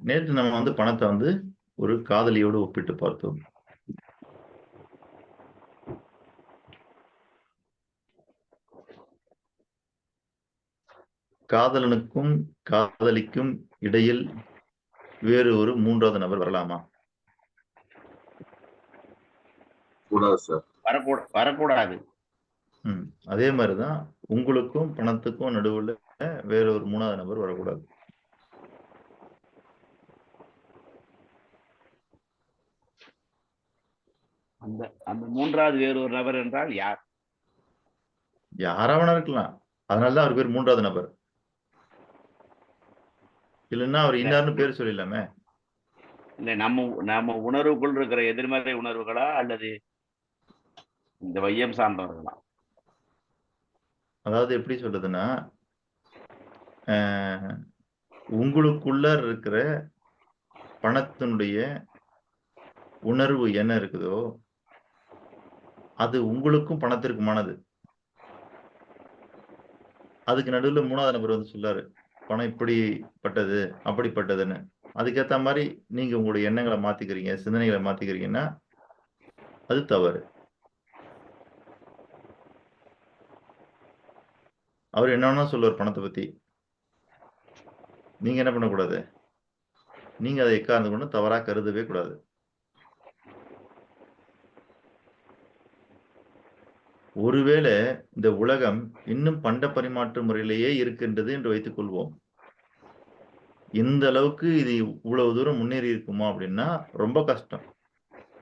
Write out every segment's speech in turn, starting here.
நேற்று நம்ம பணத்தை ஒரு காதலியோடு ஒப்பிட்டு பார்த்தோம். காதலனுக்கும் காதலிக்கும் இடையில் வேறு ஒரு மூன்றாவது நபர் வரலாமா? கூடாது சார். வரக்கூடாது. அதே மாதிரிதான் உங்களுக்கும் பணத்துக்கும் நடுவுல வேற ஒரு மூணாவது நபர் வரக்கூடாது. அந்த மூன்றாவது வேறு ஒரு நபர் என்றால் யார்? யாராவனா இருக்கலாம். அதனாலதான் அவர் பேர் மூன்றாவது நபர். இல்லைன்னா அவர் இன்னார்னு பேர் சொல்லிடலாமே. இல்ல, நம்ம உணர்வுக்குள் இருக்கிற எதிர்மறை உணர்வுகளா அல்லது இந்த வையம் சார்ந்தவர்களா? அதாவது எப்படி சொல்றதுன்னா, உங்களுக்குள்ள இருக்கிற பணத்தினுடைய உணர்வு என்ன இருக்குதோ அது உங்களுக்கும் பணத்திற்குமானது. அதுக்கு நடுவில் மூணாவது நபர் சொல்லாரு, பணம் இப்படிப்பட்டது அப்படிப்பட்டதுன்னு. அதுக்கேற்ற மாதிரி நீங்க உங்களுடைய எண்ணங்களை மாத்திக்கிறீங்க, சிந்தனைகளை மாத்திக்கிறீங்கன்னா அது தவறு. அவர் என்னன்னா சொல்லுவார் பணத்தை பத்தி, நீங்க என்ன பண்ணக்கூடாது, நீங்க அதை எக்கார்ந்து கொண்டு தவறா கருதவே கூடாது. ஒருவேளை இந்த உலகம் இன்னும் பண்ட பரிமாற்ற முறையிலேயே இருக்கின்றது என்று வைத்துக் கொள்வோம். இந்த அளவுக்கு இது இவ்வளவு தூரம் முன்னேறி இருக்குமா அப்படின்னா ரொம்ப கஷ்டம்,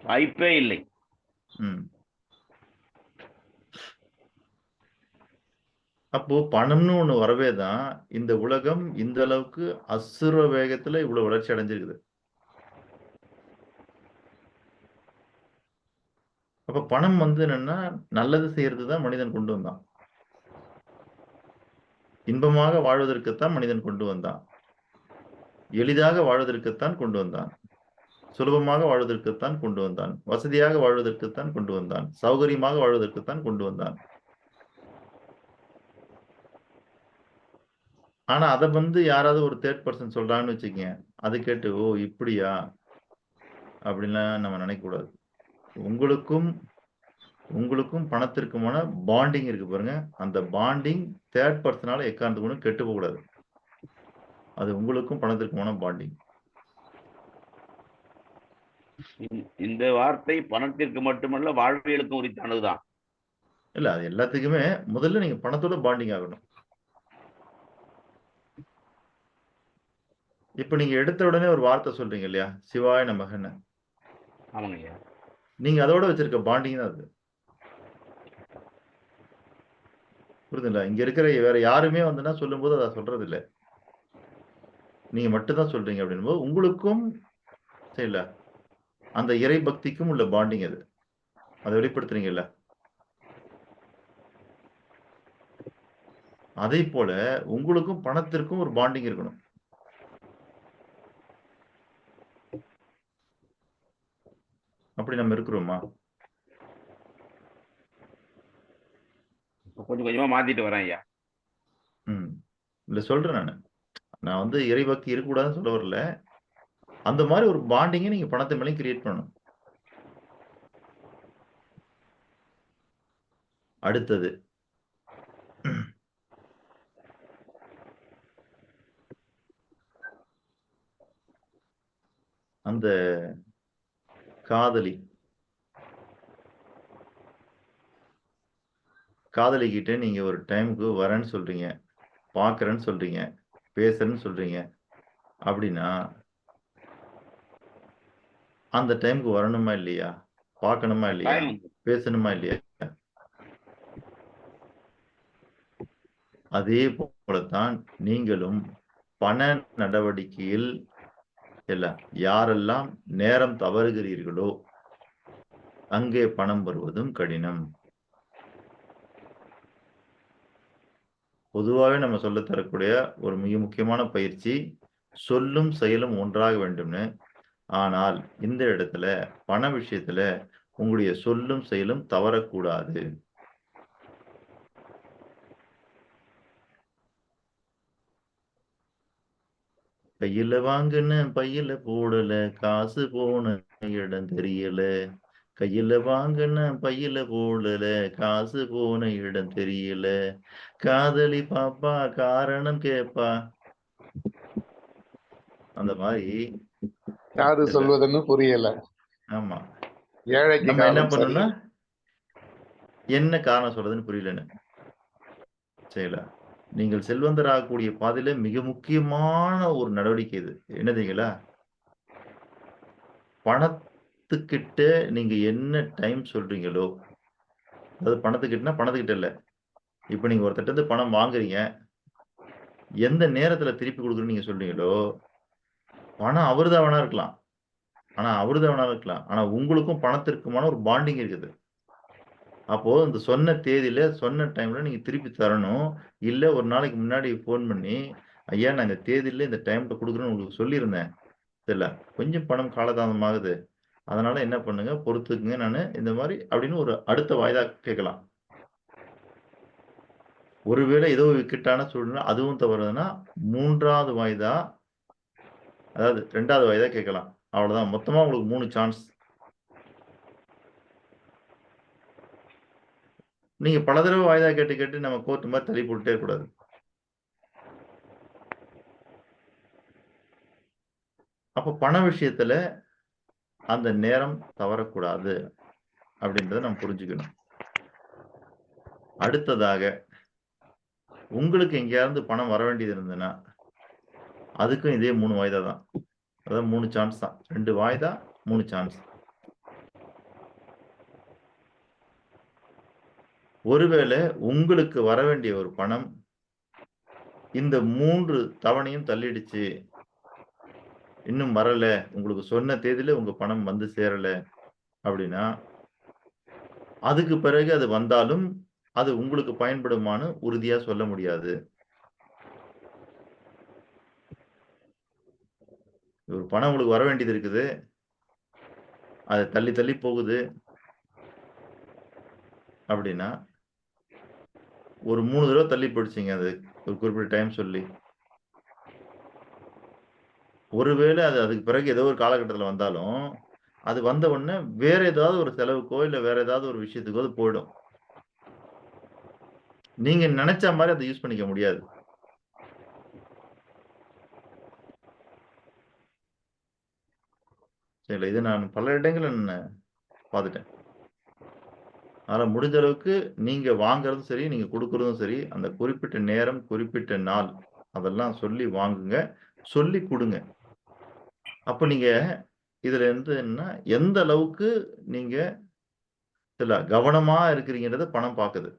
வாய்ப்பே இல்லை. அப்போ பணம்னு ஒண்ணு வரவே தான் இந்த உலகம் இந்த அளவுக்கு அசுர வேகத்துல இவ்வளவு வளர்ச்சி அடைஞ்சிருக்குது. அப்ப பணம் என்னன்னா நல்லது செய்யறதுதான் மனிதன் கொண்டு வந்தான். இன்பமாக வாழ்வதற்குத்தான் மனிதன் கொண்டு வந்தான். எளிதாக வாழ்வதற்குத்தான் கொண்டு வந்தான். சுலபமாக வாழ்வதற்குத்தான் கொண்டு வந்தான். வசதியாக வாழ்வதற்குத்தான் கொண்டு வந்தான். சௌகரியமாக வாழ்வதற்குத்தான் கொண்டு வந்தான். ஆனா அதை யாராவது ஒரு தேர்ட் பர்சன் சொல்றாங்கன்னு வச்சுக்கங்க, அதை கேட்டு ஓ இப்படியா அப்படின்லாம் நம்ம நினைக்க கூடாது. உங்களுக்கும் பணத்திற்குமான பாண்டிங் இருக்கு பாருங்க, அந்த பாண்டிங் தேர்ட் பர்சனால எக்காந்து கூட கெட்டு போக கூடாது. அது உங்களுக்கும் பணத்திற்குமான பாண்டிங். இந்த வார்த்தை பணத்திற்கு மட்டுமல்ல, வாழ்வியலுக்கும் உரித்தானதுதான். இல்ல, அது எல்லாத்துக்குமே முதல்ல நீங்க பணத்தோட பாண்டிங் ஆகணும். இப்ப நீங்க எடுத்த உடனே ஒரு வார்த்தை சொல்றீங்க இல்லையா, சிவாய நமகன்னு. ஆமாங்க. நீங்க அதோட வச்சிருக்க பாண்டிங் தான் அது. புரியுதுங்களா? இங்க இருக்கிற வேற யாருமே சொல்லும் போது அதை சொல்றது இல்லை, நீங்க மட்டும்தான் சொல்றீங்க. அப்படின்போது உங்களுக்கும் சரியில்ல அந்த இறை பக்திக்கும் உள்ள பாண்டிங் அது, அதை வெளிப்படுத்துறீங்கல்ல. அதே போல உங்களுக்கும் பணத்திற்கும் ஒரு பாண்டிங் இருக்கணும். அப்படி நம்ம இருக்கிறோமா? கொஞ்சம் கொஞ்சமா மாத்திட்டு வரேன் ஐயா. இல்ல சொல்றேன், நான் இறைபக்தி இருக்கக்கூடாதுன்னு சொல்ல வரல. அந்த மாதிரி ஒரு பாண்டிங்கை நீங்க பணத்தை மேலே கிரியேட் பண்ணணும். அடுத்தது அந்த காதலிக்கிட்ட நீங்க ஒரு டைமுக்கு வரேன்னு சொல்றீங்க, பாக்குறேன்னு சொல்றீங்க, பேசுறேன்னு சொல்றீங்க அப்படின்னா அந்த டைமுக்கு வரணுமா இல்லையா, பார்க்கணுமா இல்லையா, பேசணுமா இல்லையா? அதே போலத்தான் நீங்களும் பண நடவடிக்கையில் யாரெல்லாம் நேரம் தவறுகிறீர்களோ அங்கே பணம் வருவதும் கடினம். பொதுவாகவே நம்ம சொல்ல தரக்கூடிய ஒரு மிக முக்கியமான பயிற்சி சொல்லும் செயலும் ஒன்றாக வேண்டும்னு. ஆனால் இந்த இடத்துல பண விஷயத்துல உங்களுடைய சொல்லும் செயலும் தவறக்கூடாது. கையில வாங்குன பையில போடல, காசு போன இடம் தெரியல. கையில வாங்குன பையில போடல, காசு போன இடம் தெரியல. காதலி பாப்பா காரணம் கேப்பா. அந்த மாதிரி காது இல்ல. சொல்வதுன்னு புரியல. ஆமா. ஏழைக்கு நம்ம என்ன காலம் பண்ணணும்னா சரியில்லை. என்ன காரணம் சொல்றதுன்னு புரியலன்னு செய்யல. நீங்கள் செல்வந்தராகக்கூடிய பாதையில மிக முக்கியமான ஒரு நடவடிக்கை இது. என்ன தெரியுங்களா? பணத்துக்கிட்ட நீங்க என்ன டைம் சொல்றீங்களோ, அதாவது பணத்துக்கிட்டனா பணத்துக்கிட்ட இல்ல. இப்ப நீங்க ஒருத்தர்ட்ட இருந்து பணம் வாங்குறீங்க. எந்த நேரத்துல திருப்பி குடுக்குறேன்னு நீங்க சொல்றீங்களோ, பணம் அவருதா வேணா இருக்கலாம். ஆனா உங்களுக்கும் பணத்திற்குமான ஒரு பாண்டிங் இருக்குது. அப்போ இந்த சொன்ன தேதியில, சொன்ன டைம்ல நீங்க திருப்பி தரணும். இல்ல ஒரு நாளைக்கு முன்னாடி ஃபோன் பண்ணி, "ஐயா நான் இந்த தேதியில, இந்த டைம்ல குடுக்குறேன்னு உங்களுக்கு சொல்லியிருந்தேன். சரிங்களா? கொஞ்சம் பணம் காலதாமதமாகுது. அதனால என்ன பண்ணுங்க, பொறுத்துக்கங்க நானு இந்த மாரி" அப்படின்னு ஒரு அடுத்த வாய்தா கேட்கலாம். ஒருவேளை ஏதோ இக்கட்டான சூழ்நிலை அதுவும் தவறுதுன்னா, 3வது வாய்தா, அதாவது 2வது வாய்தா கேட்கலாம். அவ்வளவுதான். மொத்தமா உங்களுக்கு 3 சான்ஸ். நீங்க பல தடவ வாய்தா கேட்டு, கேட்டு நம்ம கோர்ட் மாரி தள்ளி போட்டுட்டே இருக்கக்கூடாது. அப்ப பண விஷயத்துல அந்த நேரம் தவறக்கூடாது அப்படின்றத நம்ம புரிஞ்சுக்கணும். அடுத்ததாக, உங்களுக்கு எங்கேயாவது பணம் வர வேண்டியது இருந்ததுன்னா, அதுக்கும் இதே 3 வாய்தா தான். அதாவது 3 சான்ஸ் தான். 2 வாய்தா, 3 சான்ஸ். ஒருவேளை உங்களுக்கு வர வேண்டிய ஒரு பணம், இந்த 3 தவணையும் தள்ளிடுச்சு. இன்னும் வரல. உங்களுக்கு சொன்ன தேதியில உங்க பணம் வந்து சேரல அப்படின்னா, அதுக்கு பிறகு அது வந்தாலும், அது உங்களுக்கு பயன்படுமான்னு உறுதியா சொல்ல முடியாது. ஒரு பணம் உங்களுக்கு வர வேண்டியது இருக்குது. அது தள்ளி, தள்ளி போகுது அப்படின்னா, ஒரு 3 தடவ தள்ளி போயிடுச்சுங்க அது. ஒரு குறிப்பிட்ட டைம் சொல்லி. ஒருவேளை அது அதுக்கு பிறகு ஏதோ ஒரு காலகட்டத்தில வந்தாலும், அது வந்த உடனே வேற ஏதாவது ஒரு செலவுக்கோ, இல்ல வேற ஏதாவது ஒரு விஷயத்துக்கோ அது போயிடும். நீங்க நெனச்ச மாரி அத யூஸ் பண்ணிக்க முடியாது. சரிங்களா? இது நான் பல இடங்கள்ல பாத்துட்டேன். அதனால முடிஞ்ச அளவுக்கு நீங்க வாங்குறதும் சரி, நீங்க குடுக்குறதும் சரி, அந்த குறிப்பிட்ட நேரம், குறிப்பிட்ட நாள் அதெல்லாம் சொல்லி வாங்குங்க. சொல்லி குடுங்க. அப்ப நீங்க இதுல இருந்து என்னன்னா, எந்த அளவுக்கு நீங்க இதுல கவனமா இருக்கிறீங்கன்றத பணம் பாக்குது.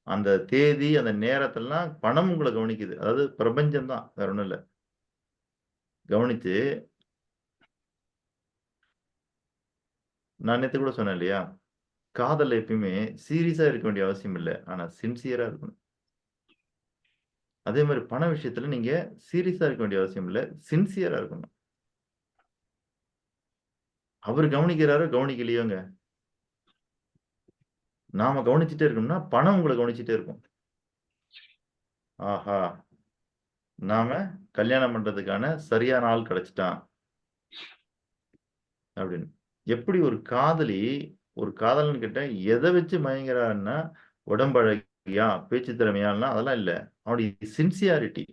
அந்த தேதி, அந்த நேரத்தெல்லாம் பணம் உங்கள கவனிக்குது. அதாவது பிரபஞ்சம் தான். வேற ஒண்ணும் இல்ல. கவனிச்சு நான் நேத்து கூட சொன்னேன் இல்லையா? காதல்ல எப்பயுமே சீரியஸா இருக்க வேண்டிய அவசியம் இல்ல. ஆனா சின்சியரா இருக்கணும். அதே மாரி பண விஷயத்துல நீங்க சீரியஸா இருக்க வேண்டிய அவசியம் இல்ல. சின்சியரா இருக்கணும். அவரு கவனிக்கிறாரோ, கவனிக்கலையோங்க. நாம கவனிச்சுட்டே இருக்கணும்னா, பணம் உங்கள கவனிச்சுட்டே இருக்கும். ஆஹா! நாம கல்யாணம் பண்றதுக்கான சரியான ஆள் கிடைச்சுட்டான். அப்படின்னு. எப்படி ஒரு காதலி, ஒரு காதலன் கிட்ட எத வச்சு மயங்குறான்னா, உடம்பழகியா, பேச்சு திறமையான்னா அதெல்லாம் இல்ல. அவனுடைய சின்சியாரிட்டி.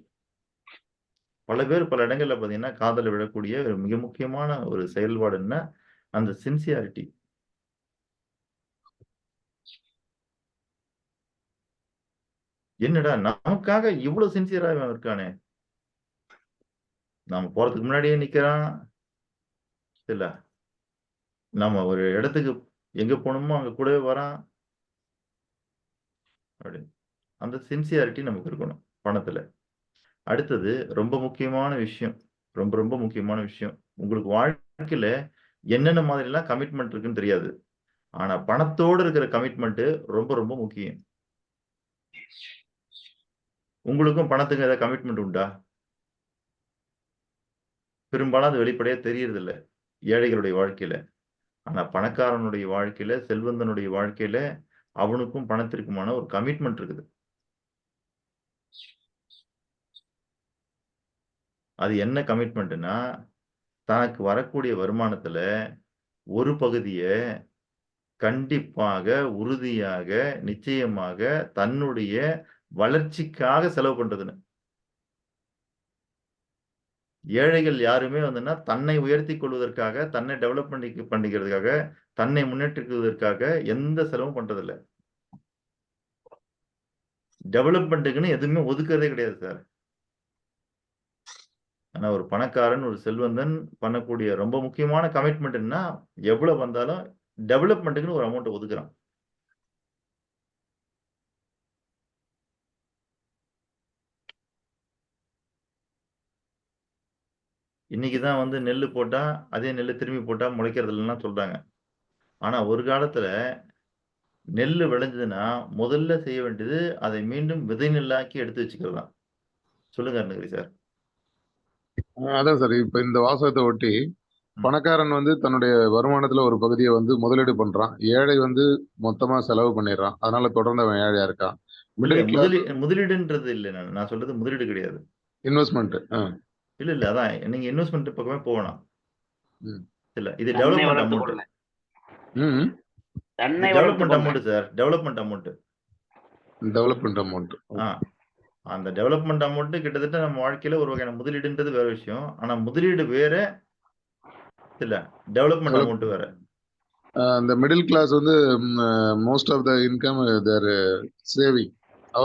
பல பேர் பல இடங்கள்ல பார்த்தீங்கன்னா, காதல்ல விழக்கூடிய ஒரு மிக முக்கியமான ஒரு செயல்பாடு என்ன? அந்த சின்சியாரிட்டி. என்னடா நமக்காக இவ்ளோ சின்சியரா இவன் இருக்கானே! நாம போறதுக்கு முன்னாடியே நிக்கிறான். இல்ல. நம்ம ஒரு இடத்துக்கு எங்க போணுமோ அங்க கூடவே வரான். அப்படின்னு. அந்த சின்சியாரிட்டி நமக்கு இருக்கணும், பணத்துல. அடுத்தது ரொம்ப முக்கியமான விஷயம். ரொம்ப, ரொம்ப முக்கியமான விஷயம். உங்களுக்கு வாழ்க்கையில என்னென்ன மாதிரிலாம் கமிட்மெண்ட் இருக்குன்னு தெரியாது. ஆனா பணத்தோடு இருக்கிற கமிட்மெண்ட் ரொம்ப, ரொம்ப முக்கியம். உங்களுக்கும் பணத்துக்கும் ஏதாவது கமிட்மெண்ட் உண்டா? பெரும்பாலும் அது வெளிப்படையா தெரியறதில்ல. ஏழைகளுடைய வாழ்க்கையில. ஆனா பணக்காரனுடைய வாழ்க்கையில, செல்வந்தனுடைய வாழ்க்கையில அவனுக்கும் பணத்திற்குமான ஒரு கமிட்மெண்ட் இருக்குது. அது என்ன கமிட்மெண்ட்னா, தனக்கு வரக்கூடிய வருமானத்துல ஒரு பகுதியை கண்டிப்பாக, உறுதியாக, நிச்சயமாக தன்னுடைய வளர்ச்சிக்காக செலவு பண்றதுன்னு. ஏழைகள் யாருமே தன்னை உயர்த்திக் கொள்வதற்காக, தன்னை டெவலப் பண்ணிக்கிறதுக்காக, தன்னை முன்னேற்றிக்குவதற்காக எந்த செலவும் பண்றதில்ல. டெவலப்மென்ட்க்குன்னு எதுவுமே ஒதுக்குறதே கிடையாது சார். ஆனா ஒரு பணக்காரன், ஒரு செல்வந்தன் பண்ணக்கூடிய ரொம்ப முக்கியமான கமிட்மெண்ட் என்னன்னா, எவ்வளவு வந்தாலும் டெவலப்மென்ட்க்குன்னு ஒரு அமௌண்ட் ஒதுக்குறான். இன்னைக்கு தான் நெல்லு போட்டா, அதே நெல்லு திரும்பி போட்டா முளைக்கிறது இல்லன்னுலாம் சொல்றாங்க. ஆனா ஒரு காலத்துல நெல்லு விளைஞ்சதுன்னா, முதல்ல செய்ய வேண்டியது அதை மீண்டும் விதை நெல்லாக்கி எடுத்து வச்சுக்கிறது தான். சொல்லுங்க அருணகிரி சார். அதான் சார். இப்ப இந்த வாசகத்தை ஒட்டி ம். பணக்காரன் வந்து தன்னுடைய வருமானத்துல ஒரு பகுதியை வந்து முதலீடு பண்றான். ஏழை வந்து மொத்தமா செலவு பண்ணிடுறான். அதனால தொடர்ந்து அவன் ஏழையா இருக்கான். இல்ல மிடில் கிளாஸ் முதலீடுன்றது இல்ல நான் சொல்றது முதலீடு கிடையாது. இன்வெஸ்ட்மெண்ட். இல்ல. அதான் நீங்க இன்வெஸ்ட்மென்ட் பக்கமே போ வேணாம். ம். இல்ல. இது தன்னை டெவலப்மென்ட் வளர்த்துக் அமௌண்ட். கொள்ள ம். இது தன்னை வளர்த்துக் டெவலப்மென்ட் கொள்ள amount sir. Development amount. Development amount. ஆ. அந்த டெவலப்மென்ட் அமௌண்ட் கிட்டத்தட்ட நம்ம வாழ்க்கையில ஒரு வகையான முதலீடுன்றது வேற விஷயம். ஆனா முதலீடு வேற, இல்ல டெவலப்மென்ட் டெவலப் அமௌண்ட் வேற. அந்த மிடில் கிளாஸ் வந்து most of the income their saving.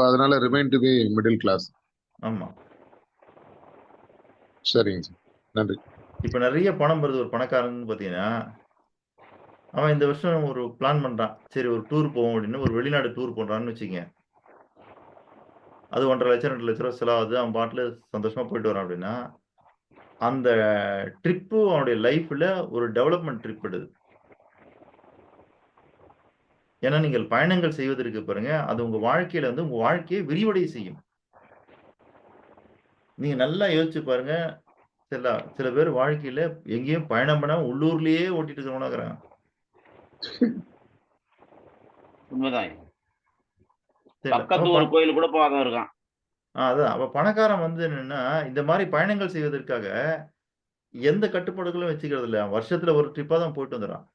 அதனால remain to be middle class. ஆமா. சரிங்க சார். நன்றி. இப்ப நெறைய பணம் வருது ஒரு பணக்காரன்னு பார்த்தீங்கன்னா, அவன் இந்த வருஷம் ஒரு பிளான் பண்றான். சரி ஒரு டூர் போவோம் அப்படின்னு ஒரு வெளிநாடு டூர் போடுறான்னு வச்சுக்கங்க. அது 1,50,000 2,00,000 செலவாகுது. அவன் பாட்டுல சந்தோஷமா போயிட்டு வரான் அப்படின்னா, அந்த ட்ரிப்பு அவனுடைய லைஃப்ல ஒரு டெவலப்மென்ட் ட்ரிப் அது. ஏன்னா நீங்கள் பயணங்கள் செய்வதற்கு பாருங்க, அது உங்க வாழ்க்கையில உங்க வாழ்க்கையை விரிவடைய செய்யும். நீங்க நல்லா யோசிச்சு பாருங்க. சில சில பேர் வாழ்க்கையில எங்கேயும் பயணம் பண்ணாம உள்ளூர்லயே ஓட்டிட்டு இருக்கிறவனா இருக்கிறான். உண்மைதான். சரிங்களா? பக்கத்து ஒரு கோயில் கூட போகாம இருக்கான். அதான். அப்ப பணக்காரன் என்னன்னா, இந்த மாரி பயணங்கள் செய்வதற்காக எந்த கட்டுப்பாடுகளும் வச்சுக்கிறது இல்ல. வருஷத்துல ஒரு ட்ரிப்பா தான் போயிட்டு வந்துடுறான்.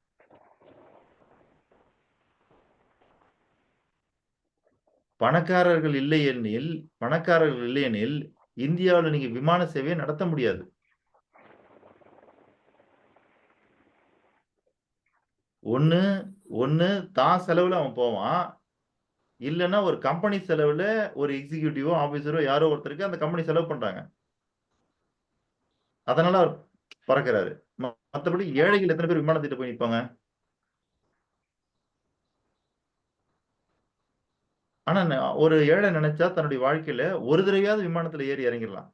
பணக்காரர்கள் இல்லையெனில், இந்தியாவுல நீங்க விமான சேவைய நடத்த முடியாது. ஒண்ணு ஒண்ணு தான் செலவுல அவன் போவான். இல்லன்னா ஒரு கம்பெனி செலவுல ஒரு எக்ஸிக்யூட்டிவோ, ஆபீசரோ யாரோ ஒருத்தருக்கு அந்த கம்பெனி செலவு பண்றாங்க. அதனால அவர் பறக்குறாரு. மத்தபடி ஏழைகள் எத்தன பேர் விமானத்திட்ட போய் நிப்பாங்க? ஆனா ஒரு ஏழை நெனைச்சா தன்னுடைய வாழ்க்கையில ஒரு தடவையாவது விமானத்துல ஏறி இறங்கிடலாம்.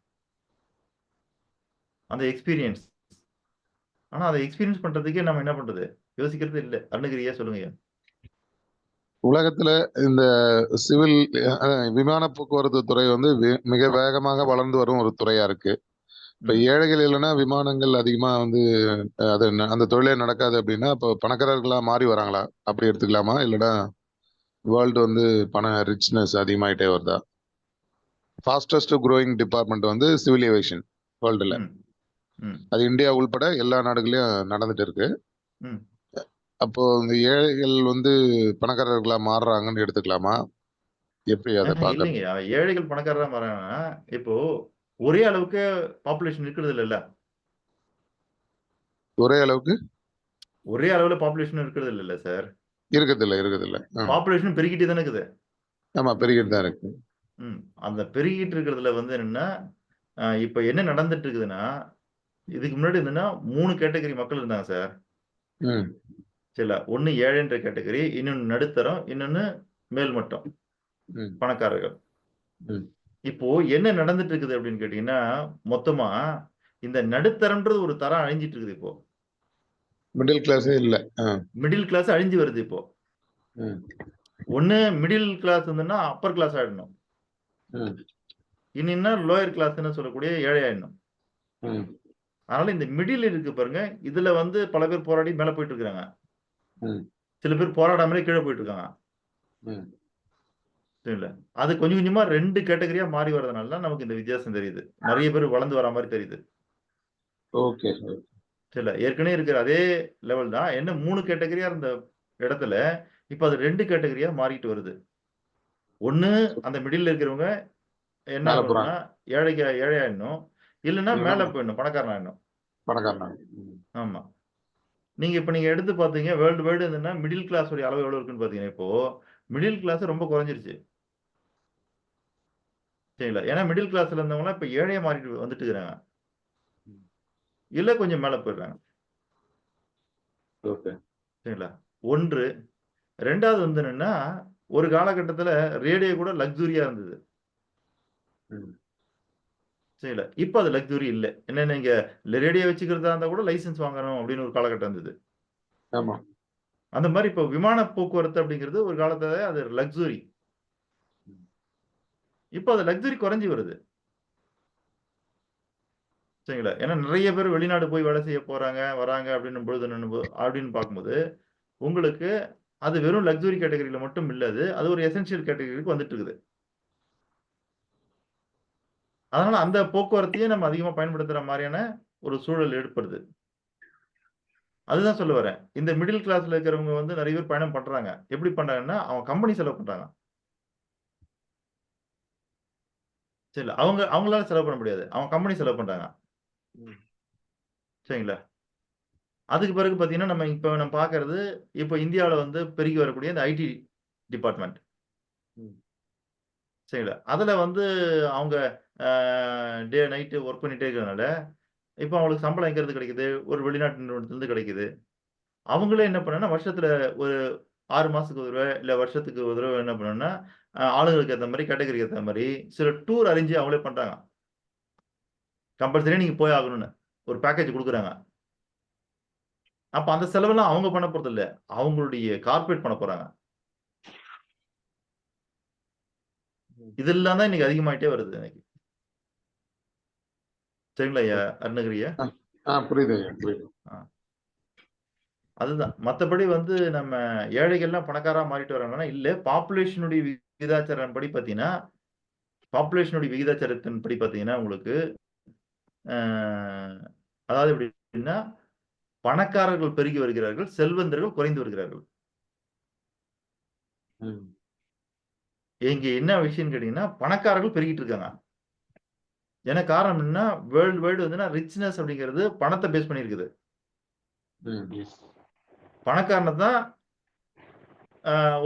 அந்த எக்ஸ்பீரியன்ஸ். ஆனா அத எக்ஸ்பீரியன்ஸ் பண்றதுக்கே நம்ம என்ன பண்றது? யோசிக்கிறது இல்ல. அருணகிரியா சொல்லுங்கய்யா. உலகத்துல இந்த சிவில் விமான போக்குவரத்து துறை வந்து மிக வேகமாக வளர்ந்து வரும் ஒரு துறையா இருக்கு. இப்ப ம். ஏழைகள் இல்லைன்னா விமானங்கள் அதிகமா வந்து அந்த தொழிலே நடக்காது அப்படின்னா, இப்போ பணக்காரர்களா மாறி வராங்களா? அப்படி எடுத்துக்கலாமா? இல்லைன்னா வேர்ல்டு வந்து பண ரிச்னஸ் அதிகமாயிட்டே வருதா? ஃபாஸ்டஸ்ட் growing டிபார்ட்மெண்ட் வந்து சிவில் ஏவியேஷன் வேர்ல்டுல. ம். ம். அது இந்தியா உள்பட எல்லா நாடுகளையும் நடந்துட்டு இருக்கு. ம். அப்போ இந்த ஏழைகள் வந்து பணக்காரர்களா மாறுறாங்கன்னு எடுத்துக்கலாமா? எப்படி அதை பார்க்கறது? இல்லைங்கய்யா. ஏழைகள் பணக்காரரா மாறாங்கன்னா, இப்போ ஒரே அளவுக்கு பாப்புலேஷன் இருக்கிறது இல்லல்ல. ஒரே அளவுக்கு ஒரே அளவுல பாப்புலேஷன் இருக்கிறது இல்லல்ல சார். இருக்குதில்ல. பாப்புலேஷன் பெருகிட்டே தானே இருக்குது. ஆமா, பெருகிட்டு தான் இருக்கு. ம். அந்த பெருகிட்டு இருக்கிறதுல என்னன்னா, இப்ப என்ன நடந்துட்டு இருக்குதுன்னா, இதுக்கு முன்னாடி 3 கேட்டகரி மக்கள் இருந்தாங்க சார். ம். சரிங்களா? ஒண்ணு ஏழைன்ற கேட்டகரி, இன்னொன்னு நடுத்தரம், இன்னொன்னு மேல்மட்டம். ம். பணக்காரர்கள். ம். இப்போ என்ன நடந்துட்டு இருக்குது அப்படின்னு கேட்டீங்கன்னா, மொத்தமா இந்த நடுத்தரம்ன்றது ஒரு தரம் அழிஞ்சிட்டு இருக்குது இப்போ. மிடில் கிளாஸே இல்ல. மிடில் கிளாஸ் அழிஞ்சு வருது இப்போ. ம். ஒண்ணு மிடில் கிளாஸ் அப்பர் கிளாஸ் ஆயிடணும். ம். இன்னின்னா லோயர் கிளாஸ்ன்னு சொல்லக்கூடிய ஏழை ஆயிடணும். ம். அதனால இந்த மிடில் இருக்கு பாருங்க, இதுல பல பேர் போராடி மேல போயிட்டு இருக்காங்க. ம். சில பேர் போராடாமலே கீழ போயிட்டு இருக்காங்க. ம். சரிங்களா? அது கொஞ்சம் கொஞ்சமா 2 கேட்டகரியா மாறி வரதுனால தான் நமக்கு இந்த வித்தியாசம் தெரியுது. நெறைய பேர் வளர்ந்து வரா மாரி தெரியுது. ஓகே. சரிங்களா? ஏற்கனவே இருக்கிற அதே லெவல் தான். என்ன 3 கேட்டகரியா இருந்த இடத்துல, இப்ப அது 2 கேட்டகரியா மாறிட்டு வருது. ஒண்ணு அந்த மிடில்ல இருக்கிறவங்க என்ன மேல போறாங்க. ஆகணும்னா, ஏழையாயிடணும். இல்லன்னா இல்லன்னா மேல போயிடணும். பணக்காரனாயிடணும். பணக்காரனாங்க. ஆமா. நீங்க எடுத்து பார்த்தீங்க வேர்ல்டு வைடு இருந்ததுன்னா, மிடில் கிளாஸ் உடைய அளவு எவ்வளவு இருக்குன்னு பார்த்தீங்கன்னா, இப்போ மிடில் கிளாஸ் ரொம்ப குறைஞ்சிருச்சு. சரிங்களா? ஏன்னா மிடில் கிளாஸ்ல இருந்தவங்கலாம் இப்ப ஏழையா மாறிட்டு வந்துட்டு இருக்கிறாங்க. இல்ல கொஞ்சம் மேல போயிடுறாங்க. ஓகே. சரிங்களா? 1 2வது வந்து என்னன்னா, ஒரு காலகட்டத்தில ரேடியோ கூட லக்ஸூரியா இருந்தது. ம். சரிங்களா? இப்ப அது லக்ஸூரி இல்ல. என்ன நீங்க ரேடியோ வச்சுக்கிறதா இருந்தா கூட லைசென்ஸ் வாங்கணும் அப்படின்னு ஒரு காலகட்டம் இருந்தது. ஆமா. அந்த மாரி இப்ப விமான போக்குவரத்து அப்படிங்கிறது ஒரு காலத்துல அது லக்ஸூரி. இப்ப அது லக்ஸூரி குறைஞ்சு வருது. சரிங்களா? ஏன்னா நெறைய பேர் வெளிநாடு போய் வேலை செய்ய போறாங்க, வராங்க அப்படின்னும் பொழுது அப்படின்னு பார்க்கும்போது, உங்களுக்கு அது வெறும் லக்ஸூரி கேட்டகரில மட்டும் இல்ல அது. அது ஒரு எசென்ஷியல் கேட்டகரிக்கு வந்துட்டு இருக்குது. அதனால அந்த போக்குவரத்தையே நம்ம அதிகமா பயன்படுத்துற மாரியான ஒரு சூழல் ஏற்படுது. அதுதான் சொல்ல வரேன். இந்த மிடில் கிளாஸ்ல இருக்கிறவங்க வந்து நெறைய பேர் பயணம் பண்றாங்க. எப்படி பண்றாங்கன்னா, அவன் கம்பெனி செலவு பண்றாங்க. சரிங்களா? அவங்களால செலவு பண்ண முடியாது. அவன் கம்பெனி செலவு பண்றாங்க. ம். சரிங்களா? அதுக்கு பிறகு பார்த்தீங்கன்னா, நம்ம பார்க்கிறது, இப்ப இந்தியாவுல வந்து பெருகி வரக்கூடிய இந்த ஐடி டிபார்ட்மெண்ட். ம். சரிங்களா? அதுல வந்து அவங்க அ டே நைட் வொர்க் பண்ணிட்டே இருக்கிறதுனால, இப்ப அவங்களுக்கு சம்பளம் எங்கேருந்து கிடைக்குது? ஒரு வெளிநாட்டு நிறுவனத்திலிருந்து கிடைக்குது. அவங்களே என்ன பண்ணாங்கன்னா, வருஷத்துல ஒரு 6 மாசத்துக்கு ஒரு தடவ, இல்ல வருஷத்துக்கு ஒரு தடவ என்ன பண்ணணும்னா, ஆளுங்களுக்கு ஏத்த மாரி, கேட்டகரிக்கு ஏத்த மாரி சில டூர் அரேஞ்ச் அவங்களே பண்றாங்க. கம்பல்சரியா நீங்க போய் ஆகணும்னு. ஒரு பேக்கேஜ் குடுக்குறாங்க. அப்ப அந்த செலவெல்லாம் அவங்க பண்ண போறதில்ல. அவங்களுடைய கார்ப்பரேட் பண்ண போறாங்க. ம். இதெல்லாம் தான் இன்னைக்கு அதிகமாயிட்டே வருது இன்னைக்கு. சரிங்களா ஐயா? ஓகே. அருணகிரி ஐயா? புரியுது ஐயா, புரியுது. ஆ. அதுதான். மத்தபடி வந்து நம்ம ஏழைகள்லாம் பணக்காரரா மாறிட்டு வராங்கன்னா, இல்ல பாப்புலேஷனுடைய விகிதாச்சாரப்படி பார்த்தீங்கன்னா, பாப்புலேஷனுடைய விகிதாச்சாரத்தின்படி பார்த்தீங்கன்னா, உங்களுக்கு அ அதாவது எப்படின்னா, பணக்காரர்கள் பெருகி வருகிறார்கள், செல்வந்தர்கள் குறைந்து வருகிறார்கள். ம். இங்க என்ன விஷயம்னு கேட்டீங்கன்னா, பணக்காரர்கள் பெருகிட்டு இருக்காங்க. ஏன்னா காரணம் என்னன்னா, வேர்ல்ட் வைடு வந்துன்னா ரிச்னஸ் அப்படிங்கிறது பணத்த பேஸ் பண்ணி இருக்குது. ம். பணக்காரன தான்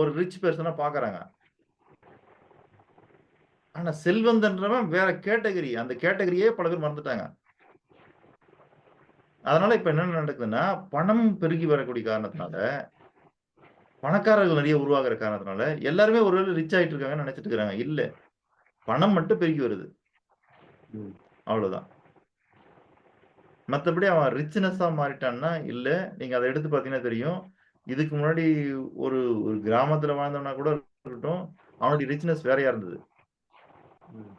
ஒரு ரிச் பெர்சனா பார்க்குறாங்க. ஆனா செல்வந்தன்றவன் வேற கேட்டகரி. அந்த கேட்டகரியே பல பேர் மறந்துட்டாங்க. அதனால இப்ப என்ன நடக்குதுன்னா, பணம் பெருகி வரக்கூடிய காரணத்தினால, பணக்காரர்கள் நெறைய உருவாகுற காரணத்தினால, எல்லாருமே ஒரு வேள ரிச் ஆயிட்டு இருக்காங்கன்னு நெனைச்சுட்டு இருக்கிறாங்க. இல்ல. பணம் மட்டும் பெருகி வருது. ம். அவ்வளோதான். மத்தபடி அவன் ரிச்னஸா மாறிட்டான்னா, இல்ல. நீங்க அத எடுத்து பார்த்தீங்கன்னா தெரியும். இதுக்கு முன்னாடி ஒரு ஒரு கிராமத்துல வாழ்ந்தவனா கூட இருக்கட்டும், அவனுடைய ரிச்னஸ் வேறையா இருந்தது. ம்.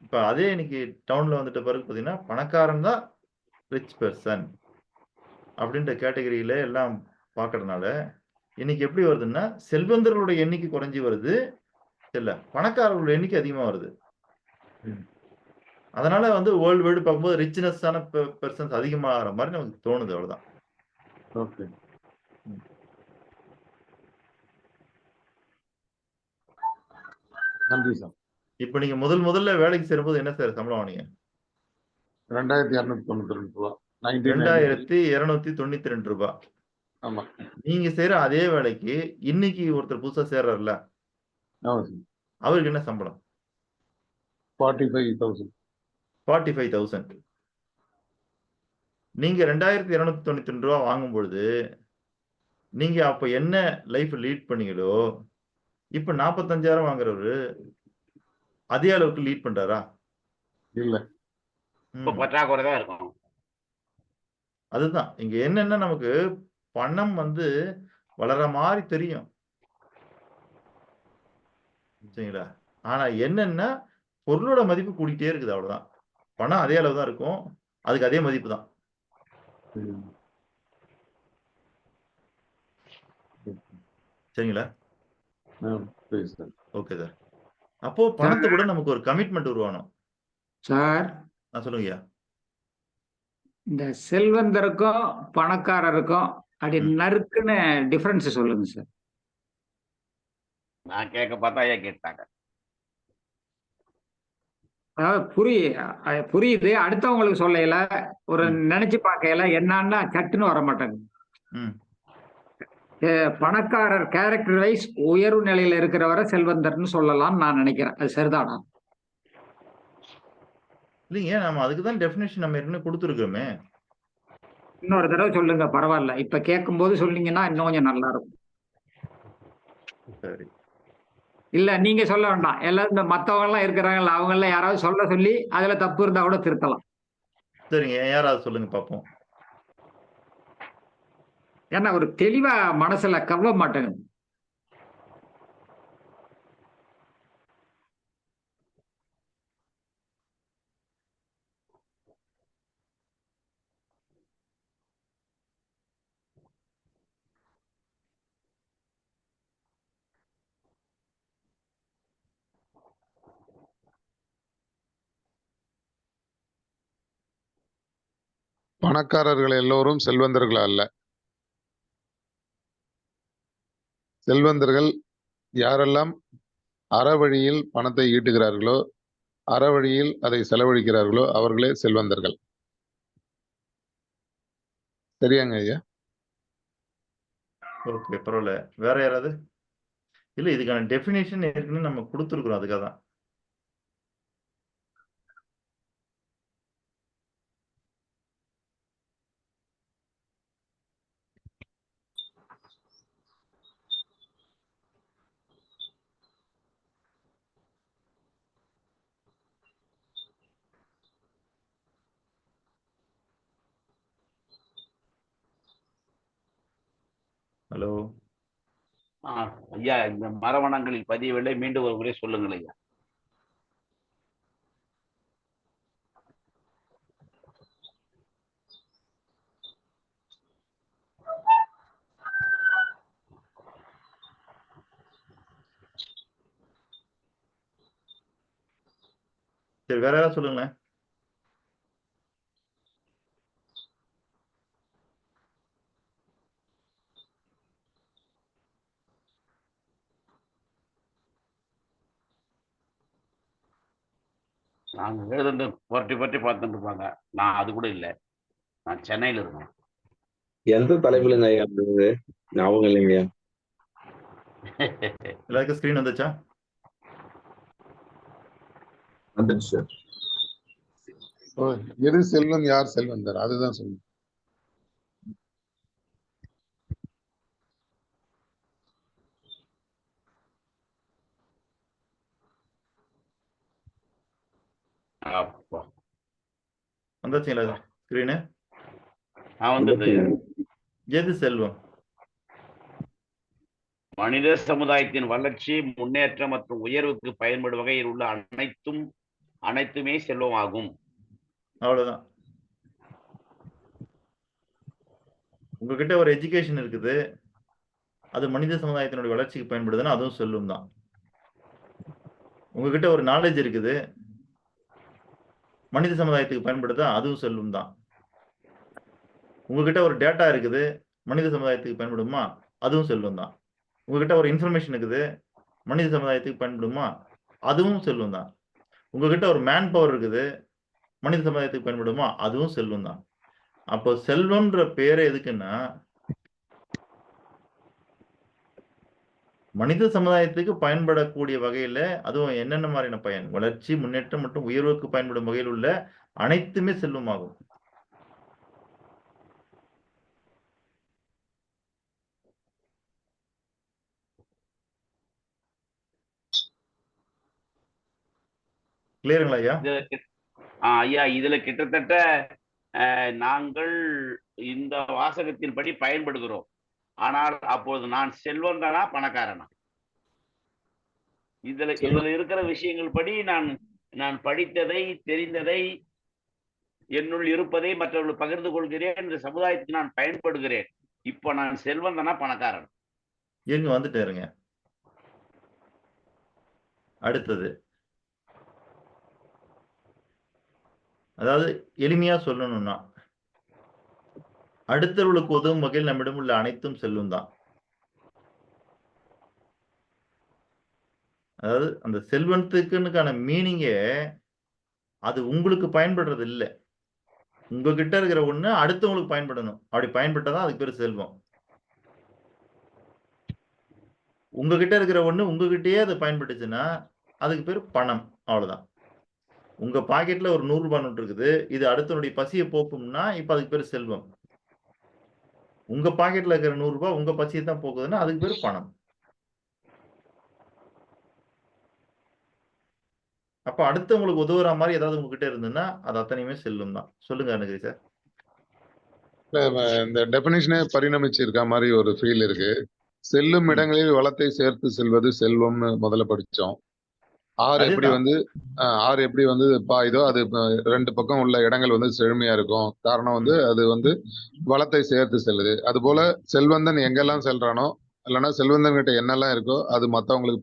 இப்ப அதே இன்னைக்கு டவுன்ல வந்துட்ட பிறகு பார்த்தீங்கன்னா, பணக்காரன் தான் ரிச் பெர்சன் அப்படின்ற கேட்டகரியில எல்லாம் பார்க்கறதுனால, இன்னைக்கு எப்படி வருதுன்னா, செல்வந்தர்களுடைய எண்ணிக்கை குறைஞ்சு வருது. இல்ல பணக்காரர்களுடைய எண்ணிக்கை அதிகமா வருது. ம். அதனால வந்து வேர்ல்ட் வைடு பார்க்கும்போது ரிச்னஸான பெர்சன்ஸ் அதிகமாகற மாரி நமக்கு தோணுது அவ்வளவுதான். ஓகே. ம். நன்றி சார். இப்ப நீங்க முதல்ல வேலைக்கு சேரும்போது என்ன சார் சம்பளம் வாங்குனீங்க? ரூ. 2292 ரூ. 1993. 2292. ஆமா. நீங்க செய்ற அதே வேலைக்கு இன்னைக்கு ஒருத்தர் புதுசா சேர்றார்ல, ஆமா சார். அவருக்கு என்ன சம்பளம்? 45,000. 45,000. நீங்க ரூ. 2292 வாங்கும்பொழுது, நீங்க அப்ப என்ன லைஃப் லீட் பண்ணீங்களோ, இப்ப 45,000 வாங்குறவரு, அதே அளவுக்கு லீட் பண்றாரா? இல்ல. இப்ப ம். பற்றாக்குறை தான் இருக்கும். அதுதான். இங்க என்னன்னா நமக்கு பணம் வந்து வளர்ற மாரி தெரியும். சரிங்களா? ஆனா என்னன்னா, பொருளோட மதிப்பு கூடிட்டே இருக்குது அவ்வளவுதான். பணம் அதே அளவு தான் இருக்கும். அதுக்கு அதே மதிப்பு தான். ம். சரிங்களா? புரியுது சார். Okay sir. அப்போ பணத்தை கூட நமக்கு ஒரு கமிட்மெண்ட் உருவானும். சார் சொல்லுங்கய்யா. இந்த செல்வந்தருக்கும் பணக்காரருக்கும் அப்படி நறுக்குன்னு டிஃபரன்ஸ் சொல்லுங்க சார். நான் கேட்க பார்த்தா ஐயா கேட்டாங்க. அதாவது புரியுது. அடுத்தவங்களுக்கு சொல்லையில ஒரு நினைச்சு பார்க்கையில என்னன்னா சட்டுன்னு வர மாட்டாங்க. ம். பணக்காரர் கேரக்டர் வைஸ் உயர்வு நிலையில இருக்கிறவரை செல்வந்தர்னு சொல்லலாம்னு நான் நினைக்கிறேன். அது சரிதானா? இல்லைங்க, நம்ம அதுக்குதான் டெஃபினேஷன் நம்ம ஏற்கனவே கொடுத்துருக்கோமே. இன்னொரு தடவை சொல்லுங்க, பரவாயில்ல. இப்ப கேட்கும்போது சொன்னீங்கன்னா இன்னும் கொஞ்சம் நல்லா இருக்கும். சரி. இல்ல நீங்க சொல்ல வேண்டாம். எல்லாரும் இந்த மத்தவங்க எல்லாம் இருக்கிறாங்கல்ல, அவங்க எல்லாம் யாராவது சொல்ல சொல்லி அதுல தப்பு இருந்தா கூட திருத்தலாம். சரிங்க, யாராவது சொல்லுங்க பார்ப்போம். ஏன்னா ஒரு தெளிவா மனசுல கவ்வ மாட்டேங்குது. பணக்காரர்கள் எல்லோரும் செல்வந்தர்கள் அல்ல. செல்வந்தர்கள் யாரெல்லாம் அறவழியில் பணத்தை ஈட்டுகிறார்களோ, அறவழியில் அதை செலவழிக்கிறார்களோ அவர்களே செல்வந்தர்கள். சரியாங்க ஐயா? ஓகே, பரவாயில்ல. வேற யாராவது? இல்ல, இதுக்கான டெஃபினேஷன் ஏற்கனவே நம்ம கொடுத்துருக்குறோம், அதுக்காக தான். ஹலோ ஐயா, இந்த மரவணங்களில் பதியவில்லை, மீண்டும் ஒரு முறை சொல்லுங்கள் ஐயா. சரி, வேற யாராவது சொல்லுங்களேன். நாங்க எழுதுந்து புரட்டி புரட்டி பார்த்துட்டு இருப்பாங்க. நான் அது கூட இல்லை, நான் சென்னையில இருக்கேன். எந்த தலைப்புல ஐயா இருந்தது ஞாபகம் இல்லைங்க. எல்லாருக்கும் ஸ்கிரீன் வந்துச்சா? வந்துடுச்சு சார். எது செல்வம், யார் செல்வந்தர், அதுதான் சொல்லுங்க. அப்பா, வந்துச்சுங்களா ஸ்கிரீனு? நான் வந்து எது செல்வம்? மனித சமுதாயத்தின் வளர்ச்சி, முன்னேற்றம் மற்றும் உயர்வுக்கு பயன்படும் வகையில் உள்ள அனைத்துமே செல்வமாகும். அவ்வளவுதான். உங்ககிட்ட ஒரு எஜுகேஷன் இருக்குது, அது மனித சமுதாயத்தினுடைய வளர்ச்சிக்கு பயன்படுதுன்னா அதுவும் செல்வம் தான். உங்ககிட்ட ஒரு நாலேஜ் இருக்குது, மனித சமுதாயத்துக்கு பயன்படுதா, அதுவும் செல்வம் தான். உங்ககிட்ட ஒரு டேட்டா இருக்குது, மனித சமுதாயத்துக்கு பயன்படுமா, அதுவும் செல்வம் தான். உங்ககிட்ட ஒரு இன்ஃபர்மேஷன் இருக்குது, மனித சமுதாயத்துக்கு பயன்படுமா, அதுவும் செல்வம் தான். உங்ககிட்ட ஒரு மேன் பவர் இருக்குது, மனித சமுதாயத்துக்கு பயன்படுமா, அதுவும் செல்வம் தான். அப்போ செல்வம்ன்ற பேரு எதுக்குன்னா, மனித சமுதாயத்துக்கு பயன்படக்கூடிய வகையில, அதுவும் என்னென்ன மாதிரியான பயன், வளர்ச்சி, முன்னேற்றம் மற்றும் உயர்வுக்கு பயன்படும் வகையில் உள்ள அனைத்துமே செல்வமாகும். கிளியருங்களா ஐயா? ஐயா, இதுல கிட்டத்தட்ட நாங்கள் இந்த வாசகத்தின்படி பயன்படுகிறோம். ஆனால் அப்போது நான் செல்வம் தானா, பணக்காரனா? இதுல இருக்கிற விஷயங்கள் படி நான் படித்ததை, தெரிந்ததை, என்னுள் இருப்பதை மற்றவர்கள் பகிர்ந்து கொள்கிறேன். இந்த சமுதாயத்துக்கு நான் பயன்படுகிறேன். இப்ப நான் செல்வம் தானா, பணக்காரன்? இருங்க, வந்துட்டாருங்க. அடுத்தது, அதாவது எளிமையா சொல்லணும்னா, அடுத்தவர்களுக்கு உதவும் வகையில் நம்மிடம் உள்ள அனைத்தும் செல்வம் தான். அதாவது அந்த செல்வத்துக்குன்னுக்கான மீனிங்கே அது உங்களுக்கு பயன்படுறது இல்ல. உங்ககிட்ட இருக்கிற ஒண்ணு அடுத்தவங்களுக்கு பயன்படணும். அப்படி பயன்பட்டாதான் அதுக்கு பேரு செல்வம். உங்ககிட்ட இருக்கிற ஒண்ணு உங்ககிட்டயே அது பயன்பட்டுச்சுன்னா அதுக்கு பேரு பணம். அவ்வளவுதான். உங்க பாக்கெட்ல ஒரு 100 ரூபாய் நோட்டு இருக்குது. இது அடுத்தவனுடைய பசியை போக்கும்னா இப்ப அதுக்கு பேரு செல்வம். உங்க பாக்கெட்ல இருக்கிற 100 ரூபாய் உங்க பசியை தான் போக்குதுன்னா அதுக்கு பேரு பணம். அப்ப அடுத்தவங்களுக்கு உதவுற மாதிரி ஏதாவது உங்ககிட்ட இருந்ததுன்னா அது அத்தனையுமே செல்வம் தான். சொல்லுங்க அருணகிரி சார். இந்த டெபினிஷனே பரிணமிச்சு இருக்க மாதிரி ஒரு ஃபீல் இருக்கு. செல்லும் இடங்களில் வளத்தை சேர்த்து செல்வது செல்வம்னு முதல்ல படிச்சோம். ஆறு எப்படி அதேதான். வந்து ஆறு எப்படி வந்து பாயுதோ அது ரெண்டு பக்கம் உள்ள இடங்கள் வந்து செழுமையா இருக்கும். காரணம் வந்து அது வந்து வளத்தை சேர்த்து செல்லுது. அது போல செல்வந்தன் எங்கெல்லாம் செல்றானோ இல்லைன்னா செல்வந்தன் கிட்ட என்னெல்லாம் இருக்கோ அது மற்றவங்களுக்கு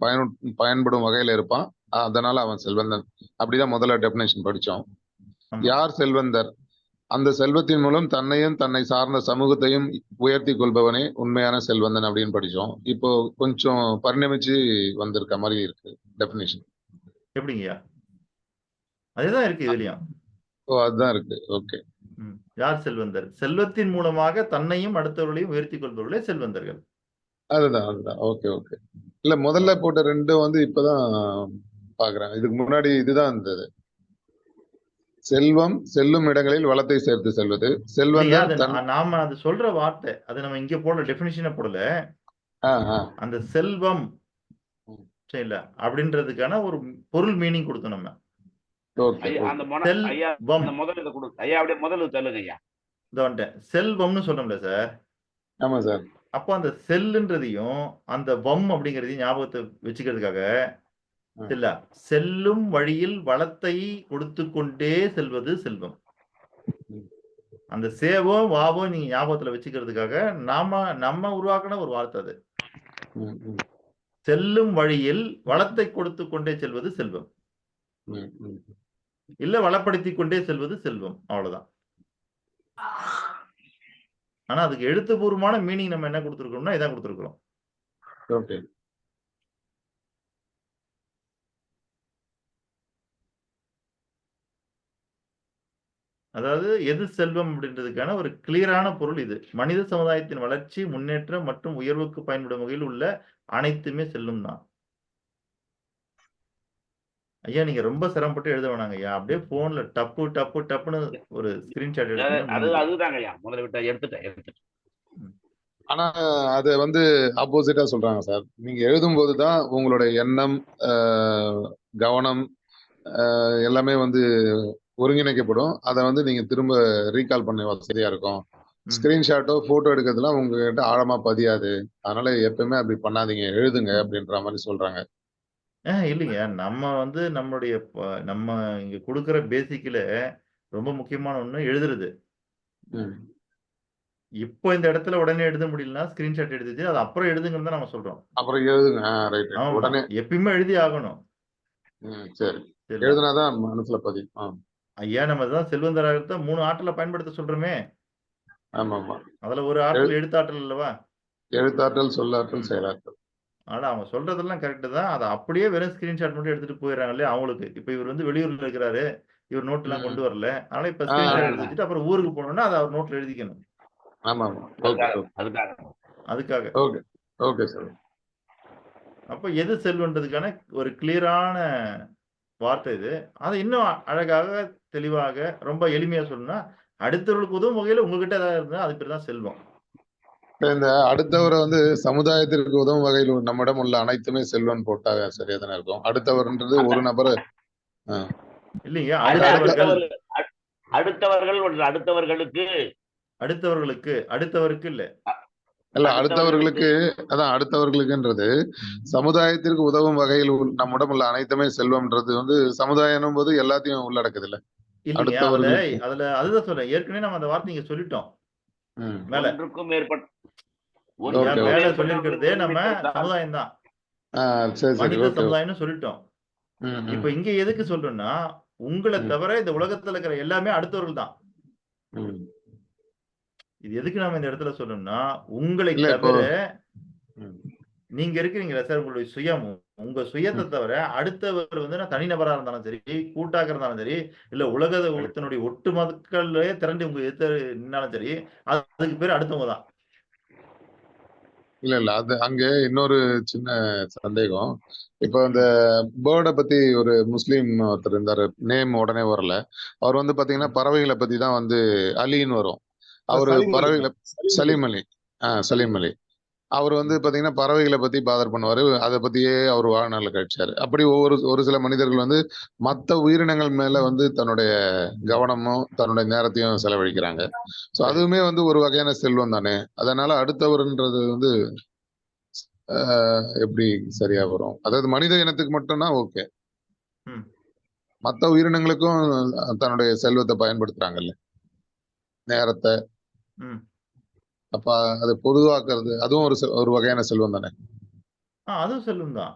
பயன்படும் வகையில இருப்பான். அதனால அவன் செல்வந்தன். அப்படிதான் முதல்ல டெபினேஷன் படிச்சோம். ஆமா. யார் செல்வந்தர்? அந்த செல்வத்தின் மூலம் தன்னையும் தன்னை சார்ந்த சமூகத்தையும் உயர்த்தி கொள்பவனே உண்மையான செல்வந்தன் அப்படின்னு படிச்சோம். இப்போ கொஞ்சம் பரிணமிச்சு வந்திருக்க மாதிரி இருக்கு டெபினேஷன். எப்படிங்கய்யா? அதேதான் இருக்கு இதுலயும். ஓ, அதுதான் இருக்கு. ஓகே. யார் செல்வந்தர்? செல்வத்தின் மூலமாக தன்னையும் அடுத்தவர்களையும் உயர்த்தி கொள்பவர்களே செல்வந்தர்கள். அதுதான் அதுதான். Okay okay. இல்ல முதல்ல போட்ட ரெண்டும் வந்து இப்பதான் பாக்குறேன். இதுக்கு முன்னாடி இதுதான் இருந்தது. செல்வம் செல்லும் இடங்களில் வளத்தை சேர்த்து செல்வது செல்வந்தன். நாம அது சொல்ற வார்த்தை அது நம்ம இங்க போடல, டெபினிஷனை போடல. அந்த செல்வம் சரிங்களா அப்படின்றதுக்கான ஒரு பொருள் மீனிங் கொடுத்தோம் நம்ம. செல்வம்னு சொல்றோம்ல சார். ஆமா சார். அப்போ அந்த செல்லுன்றதையும் அந்த வம் அப்படிங்கறதையும் ஞாபகத்தை வச்சுக்கிறதுக்காக இல்ல, செல்லும் வழியில் வளத்தை கொடுத்து கொண்டே செல்வது செல்வம். அந்த சேவோ வாவோ நீங்க ஞாபகத்துல வச்சுக்கிறதுக்காக நம்ம உருவாக்கின ஒரு வார்த்தை அது. செல்லும் வழியில் வளத்தை கொடுத்து கொண்டே செல்வது செல்வம், இல்ல வளப்படுத்தி கொண்டே செல்வது செல்வம். அவ்வளவுதான். ஆனா அதுக்கு எழுத்துப்பூர்வமான மீனிங் நம்ம என்ன கொடுத்திருக்கோம்னா இதான் கொடுத்திருக்கிறோம். ஓகே. அதாவது எது செல்வம் அப்படின்றதுக்கான ஒரு கிளியரான பொருள் இது. மனித சமுதாயத்தின் வளர்ச்சி, முன்னேற்றம் மற்றும் உயர்வுக்கு பயன்படும் வகையில் உள்ள அனைத்துமே செல்லும் தான். ஐயா நீங்க ரொம்ப சிரமப்பட்டு எழுத வேணாங்க ஐயா. அப்படியே போன்ல டப்பு டப்பு டப்புன்னு ஒரு ஸ்கிரீன்ஷாட் எடுத்துட்டேன். ஆனா அது வந்து ஆப்போசிட்டா சொல்றாங்க சார். நீங்க எழுதும் போதுதான் உங்களோட எண்ணம், கவனம் எல்லாமே வந்து ஒருங்கிணைக்கப்படும். அதை வந்து நீங்க திரும்ப ரீகால் பண்ண வசதியா இருக்கும். ஸ்கிரீன்ஷாட்டோ போட்டோ எடுக்கிறதுலாம் உங்ககிட்ட ஆழமா பதியாது. அதனால எப்பவுமே அப்படி பண்ணாதீங்க, எழுதுங்க அப்படின்ற மாதிரி சொல்றாங்க. இல்லைங்க, நம்ம வந்து நம்ம இங்க கொடுக்குற பேசிக்ல ரொம்ப முக்கியமான ஒண்ணு எழுதுறது. இப்போ இந்த இடத்துல உடனே எழுத முடியலன்னா ஸ்கிரீன்ஷாட் எடுத்துச்சு அது அப்புறம் எழுதுங்கன்னு தான் நம்ம சொல்றோம். அப்புறம் எழுதுங்க. ரைட். உடனே எப்பயுமே எழுதி ஆகணும். சரி, எழுதுனாதான் மனசுல பதியும். ஐயா நம்ம தான் செல்வந்தராக 3 ஆற்றலை பயன்படுத்த சொல்றோமே. ஆமா ஆமா. அதுல ஒரு ஆற்றல் எழுத்தாற்றல் அல்லவா? எழுத்தாற்றல், சொல்லாற்றல், செயலாற்றல். ஆனா அவங்க சொல்றதெல்லாம் கரெக்ட் தான். அதை அப்படியே வெறும் ஸ்கிரீன்ஷாட் மட்டும் எடுத்துட்டு போயிடறாங்க இல்லையா அவங்களுக்கு. இப்ப இவர் வந்து வெளியூர்ல இருக்கிறாரு, இவர் நோட் எல்லாம் கொண்டு வரல, அதனால இப்ப ஸ்கிரீன்ஷாட் எடுத்து வச்சுட்டு அப்புறம் ஊருக்கு போனோம்னா அதை அவர் நோட்ல எழுதிக்கணும். ஆமா ஆமா. அதுக்காக. Okay okay sir. அப்ப எது செல்வன்றதுக்கான ஒரு கிளியரான வார்த்தை இது. அதை இன்னும் அழகாக தெளிவாக ரொம்ப எளிமையா சொல்லணும்னா அடுத்தவர்களுக்கு உதவும் வகையில உங்ககிட்ட ஏதாவது இருந்தா அது பேர் தான் செல்வம். இந்த அடுத்தவரை வந்து சமுதாயத்திற்கு உதவும் வகையில் நம்மிடம் உள்ள அனைத்துமே செல்வம் போட்டா சரியா தானே இருக்கும். அடுத்தவர்ன்றது ஒரு நபர் இல்லைங்க. அடுத்தவர்களுக்கு இல்ல அடுத்தவர்களுக்கு அதான் அடுத்தவர்களுக்குன்றது சமுதாயத்திற்கு உதவும் வகையில் நம்மிடம் உள்ள அனைத்துமே செல்வம்ன்றது வந்து சமுதாயம் போது எல்லாத்தையும் உள்ளடக்குது இல்ல. அதுல அதுதான் சொல்றேன். ஏற்கனவே நம்ம அந்த வார்த்தை இங்க சொல்லிட்டோம். மேல சொல்லிருக்கிறதே நம்ம சமுதாயம் தான். மனித சமுதாயம்னு சொல்லிட்டோம். இப்ப இங்க எதுக்கு சொல்றேன்னா, உங்களை தவிர இந்த உலகத்துல இருக்கிற எல்லாமே அடுத்தவர்கள் தான். இது எதுக்கு நாம இந்த இடத்துல சொல்லணும்னா, உங்களை இல்ல இப்போ தவிர நீங்க இருக்கிறீங்களா சார், உங்களுடைய சுயம், உங்க சுயத்தை தவிர அடுத்தவர் வந்து நான் தனிநபரா இருந்தாலும் சரி, கூட்டாக இருந்தாலும் சரி, இல்ல உலகத்தினுடைய ஒட்டு மக்களே திரண்டு உங்க எதிர்த்து நின்னாலும் சரி, அதுக்கு பேர் அடுத்தவங்க தான். இல்ல அது அங்க இன்னொரு சின்ன சந்தேகம். இப்போ இந்த பேர்டை பத்தி ஒரு முஸ்லீம் ஒருத்தர் இருந்தாரு, நேம் உடனே வரல. அவர் வந்து பாத்தீங்கன்னா பறவைகளை பத்தி தான் வந்து அலின்னு வரும். அவரு பறவைகளை சலீம் அலி. சலீம் அலி. அவர் வந்து பாத்தீங்கன்னா பறவைகளை பத்தி பாதர் பண்ணுவாரு. அதை பத்தியே அவர் வாழ்நாள்ல கழிச்சாரு. அப்படி ஒரு சில மனிதர்கள் வந்து மற்ற உயிரினங்கள் மேல வந்து தன்னுடைய கவனமும் தன்னுடைய நேரத்தையும் செலவழிக்கிறாங்க. சோ அதுவுமே வந்து ஒரு வகையான செல்வம் தானே. அதனால அடுத்தவர்ன்றது வந்து எப்படி சரியா வரும்? அதாவது மனித இனத்துக்கு மட்டும்னா ஓகே, மற்ற உயிரினங்களுக்கும் தன்னுடைய செல்வத்தை பயன்படுத்துறாங்கல்ல, நேரத்தை. அப்ப அதை பொதுவாக்குறது அதுவும் ஒரு வகையான செல்வம் தானே. அதுவும் செல்வம் தான்.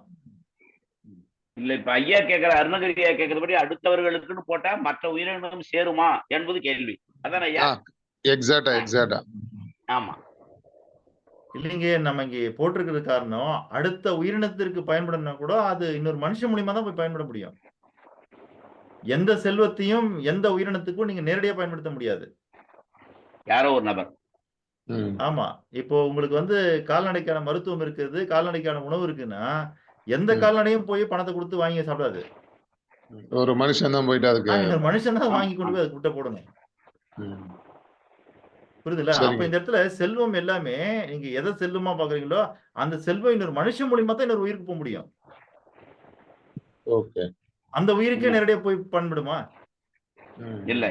இல்ல இப்ப ஐயா கேட்கிற அருணகிரி ஐயா கேட்கிறபடி அடுத்தவர்களுக்குன்னு போட்டா மற்ற உயிரினம் சேருமா என்பது கேள்வி. அதான் ஐயா. எக்ஸாக்டா. ஆமா. இல்லைங்க, நம்ம இங்க போட்டிருக்கிறது காரணம், அடுத்த உயிரினத்திற்கு பயன்படணும்னா கூட அது இன்னொரு மனுஷன் மூலியமா தான் போய் பயன்பட முடியும். எந்த செல்வத்தையும் எந்த உயிரினத்துக்கும் நீங்க நேரடியா பயன்படுத்த முடியாது. யாரோ ஒரு நபர். ஆமா. இப்போ உங்களுக்கு வந்து கால்நடைக்கான மருத்துவம் இருக்குது, கால்நடைக்கான உணவு இருக்குன்னா, எந்த கால்நடையும் போய் பணத்தை கொடுத்து வாங்கி சாப்பிடாது. ஒரு மனுஷன் தான் போயிட்டு அதுக்கு இன்னொரு மனுஷன் தான் வாங்கி கொண்டு போய் அதை குட்டை போடணும். புரியுதுல்ல? அப்ப இந்த இடத்துல செல்வம் எல்லாமே நீங்க எதை செல்வமா பாக்குறீங்களோ, அந்த செல்வம் இன்னொரு மனுஷன் மூலியமா தான் இன்னொரு உயிருக்கு போக முடியும். ஓகே. அந்த உயிருக்கே நேரடியா போய் பயன்படுமா? இல்ல.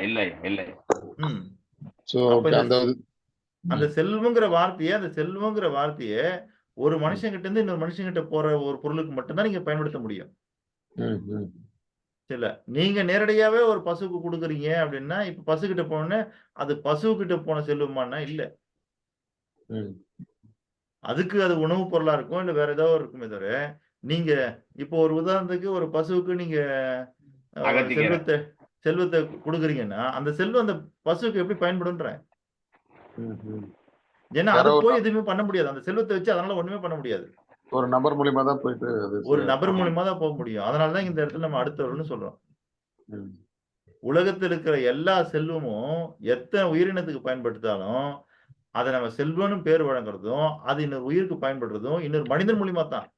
அந்த செல்வங்கிற வார்த்தையை ஒரு மனுஷன் கிட்ட இருந்து இன்னொரு மனுஷன் கிட்ட போற ஒரு பொருளுக்கு மட்டும்தான் நீங்க பயன்படுத்த முடியும். இல்ல, நீங்க நேரடியாவே ஒரு பசுக்கு கொடுக்குறீங்க அப்படின்னா, இப்ப பசுகிட்ட போனோடனே அது பசுகிட்ட போன செல்வமானா இல்ல. அதுக்கு அது உணவு பொருளா இருக்கும், இல்ல வேற ஏதாவது இருக்குமே தவிர, நீங்க இப்போ ஒரு உதாரணத்துக்கு ஒரு பசுவுக்கு நீங்க செல்வத்தை கொடுக்குறீங்கன்னா, அந்த செல்வம் அந்த பசுவுக்கு எப்படி பயன்படும்ன்றேன். ஏன்னா அது போய் எதுவுமே பண்ண முடியாது. அந்த செல்வத்தை வச்சு அதனால ஒண்ணுமே பண்ண முடியாது. ஒரு நபர் மூலியமா தான் போயிட்டு ஒரு நபர் மூலியமா தான் போக முடியும். அதனாலதான் இந்த இடத்துல நம்ம அடுத்தவர்கள்னு சொல்றோம். உலகத்தில் இருக்கிற எல்லா செல்வமும் எத்தனை உயிரினத்துக்கு பயன்படுத்தாலும் அதை நம்ம செல்வம்னு பேர் வழங்குறதும், அது இன்னொரு உயிருக்கு பயன்படுறதும் இன்னொரு மனிதன் மூலியமா தான்.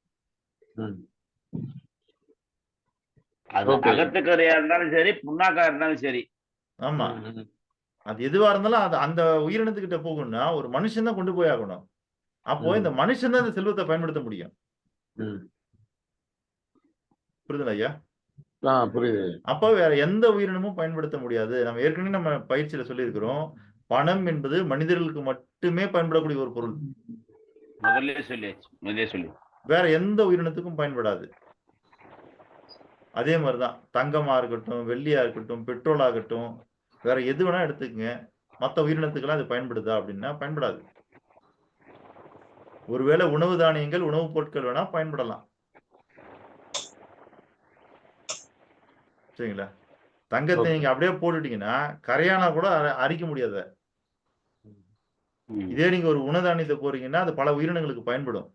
அகத்துக்கரையா இருந்தாலும் சரி, புண்ணாக்கா இருந்தாலும் சரி. ஆமா, அது எதுவா இருந்தாலும் அது அந்த உயிரினத்துக்கிட்ட போகணும்னா ஒரு மனுஷன் தான் கொண்டு போய் ஆகணும். அப்போ இந்த மனுஷன் தான் இந்த செல்வத்தை பயன்படுத்த முடியும். புரியுதுல ஐயா? புரியுது. அப்ப வேற எந்த உயிரினமும் பயன்படுத்த முடியாது. நம்ம ஏற்கனவே நம்ம பயிற்சியில சொல்லியிருக்கிறோம், பணம் என்பது மனிதர்களுக்கு மட்டுமே பயன்படக்கூடிய ஒரு பொருள். முதல்ல சொல்லி வேற எந்த உயிரினத்துக்கும் பயன்படாது. அதே மாதிரிதான் தங்கமா இருக்கட்டும், வெள்ளியா இருக்கட்டும், பெட்ரோல் ஆகட்டும், வேற எது வேணா எடுத்துக்கங்க, மற்ற உயிரினத்துக்கெல்லாம் அது பயன்படுதா அப்படின்னா பயன்படாது. ஒருவேளை உணவு தானியங்கள், உணவுப் பொருட்கள் வேணா பயன்படலாம். சரிங்களா? தங்கத்தை நீங்க அப்படியே போட்டுட்டீங்கன்னா கரையானா கூட அரிக்க முடியாது. இதே நீங்க ஒரு உணவு தானியத்தை போறீங்கன்னா அது பல உயிரினங்களுக்கு பயன்படும்.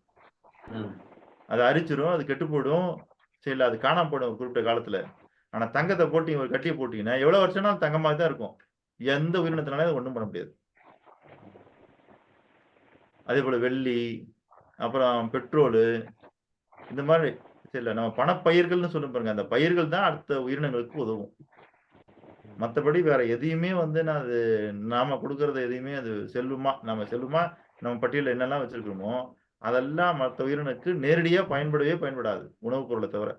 அது அரிச்சிரும், அது கெட்டு போயிடும், சரிங்களா? அது காணாம போயிடும் ஒரு குறிப்பிட்ட காலத்துல. ஆனா தங்கத்தை போட்டீங்க, ஒரு கட்டியை போட்டீங்கன்னா எவ்வளவு வருஷம்னாலும் தங்கமாக தான் இருக்கும். எந்த உயிரினத்தினாலும் அது ஒண்ணும் பண்ண முடியாது. அதே போல வெள்ளி, அப்புறம் பெட்ரோலு, இந்த மாதிரி சரிங்களா, நம்ம பணப்பயிர்கள்னு சொல்லும் பாருங்க, அந்த பயிர்கள் தான் அடுத்த உயிரினங்களுக்கு உதவும். மற்றபடி வேற எதையுமே வந்து நான் அது நாம கொடுக்கறது எதையுமே அது செல்வமா நம்ம பட்டியலில் என்னெல்லாம் வச்சிருக்கிறோமோ அதெல்லாம் மற்ற உயிரினுக்கு நேரடியா பயன்படவே பயன்படாது, உணவுப் பொருளை தவிர.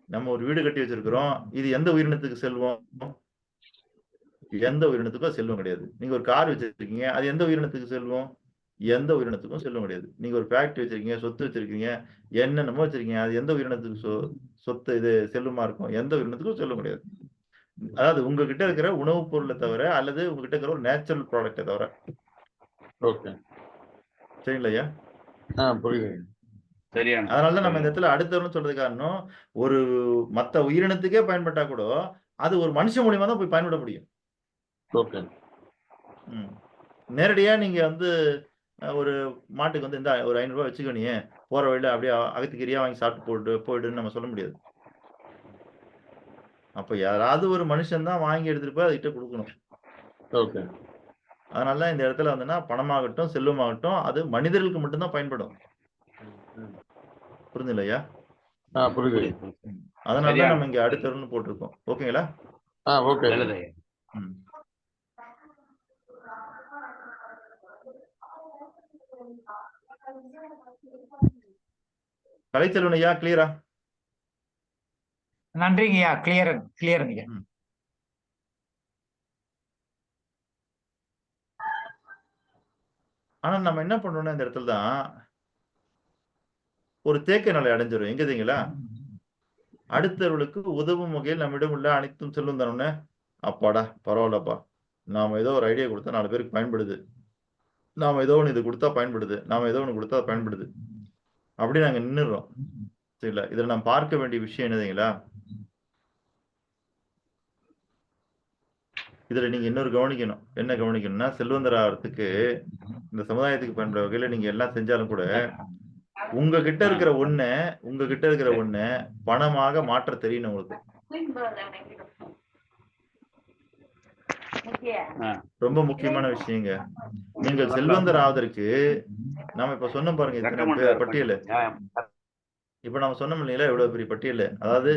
நம்ம ஒரு வீடு கட்டி வச்சிருக்கிறோம், இது எந்த உயிரினத்துக்கு செல்வம்? எந்த உயிரினத்துக்கும் செல்வம் கிடையாது. நீங்க ஒரு கார் வச்சிருக்கீங்க, அது எந்த உயிரினத்துக்கு செல்வம்? எந்த உயிரினத்துக்கும் செல்வம் கிடையாது. நீங்க ஒரு ஃபேக்டரி வச்சிருக்கீங்க, சொத்து வச்சிருக்கீங்க, என்னென்னமோ வச்சிருக்கீங்க, அது எந்த உயிரினத்துக்கு சொத்து இது செல்வமா இருக்கும்? எந்த உயிரினத்துக்கும் செல்வம் கிடையாது. அதாவது உங்ககிட்ட இருக்கிற உணவுப் பொருளை தவிர, அல்லது உங்ககிட்ட இருக்கிற ஒரு நேச்சுரல் ப்ராடக்டை தவிர. ஓகே, சரிங்களா ஐயா? புரியுது. சரியான அதனாலதான் நம்ம இந்த இடத்துல அடுத்தவர்னு சொல்றது காரணம், ஒரு மத்த உயிரினத்துக்கே பயன்பட்டா கூட அது ஒரு மனுஷன் மூலியமா தான் போய் பயன்பட முடியும். ஓகே. ம். நேரடியா நீங்க வந்து ஒரு மாட்டுக்கு வந்து இந்தா ஒரு ரூ. 500 வச்சுக்கோ நீ. போற வழியில அப்படியே அகத்திக்கீரையா வாங்கி சாப்பிட்டு போயிடுன்னு நம்ம சொல்ல முடியாது. அப்ப யாராவது ஒரு மனுஷன் தான் வாங்கி எடுத்துட்டு போய் அதுகிட்ட குடுக்கணும். ஓகே. அதனால தான் இந்த இடத்துல வந்துன்னா பணமாகட்டும், செல்வமாகட்டும் அது மனிதர்களுக்கு மட்டும் தான் பயன்படும். புரியுதுங்களா ஐயா? புரியுது. அதனால தான் சரியான நம்ம இங்க அடுத்தவர்னு போட்டிருக்கோம். ஓகேங்களா? ஓகே. நல்லது ஐயா. ம். கலைச்செல்வன் ஐயா கிளியரா? நன்றிங்கய்யா. கிளியருங்கய்யா. ம். ஆனா நம்ம என்ன பண்றோம்னா இந்த இடத்துல தான் ஒரு தேக்க நிலை அடைஞ்சிரும். எங்க தெரியுங்களா? அடுத்தவர்களுக்கு உதவும் வகையில் நம்மிடம் உள்ள அனைத்தும் செல்வம் தரணும்னு, அப்பாடா பரவாயில்லப்பா. நாம ஏதோ ஒரு ஐடியா கொடுத்தா 4 பேருக்கு பயன்படுது. நாம ஏதோ ஒண்ணு இது கொடுத்தா பயன்படுது. நாம ஏதோ ஒண்ணு கொடுத்தா பயன்படுது. அப்படி நாங்க நின்னுடுறோம். சரிங்களா? இதுல நாம் பார்க்க வேண்டிய விஷயம் என்ன தெரியுங்களா? இதுல நீங்க இன்னொரு கவனிக்கணும். என்ன கவனிக்கணும்னா, செல்வந்தர் ஆவறதுக்கு இந்த சமுதாயத்துக்கு பயன்படுற வகையில நீங்க எல்லாம் செஞ்சாலும் கூட, உங்ககிட்ட இருக்கிற ஒண்ண பணமாக மாற்ற தெரியணும் உங்களுக்கு. ரொம்ப முக்கியமான விஷயங்க. நீங்கள் செல்வந்தர் ஆவதற்கு நாம இப்ப சொன்னோம் பாருங்க இத்தனை பட்டியலு. இப்ப நாம சொன்னோம் இல்லைங்களா இவ்வளவு பெரிய பட்டியலு. அதாவது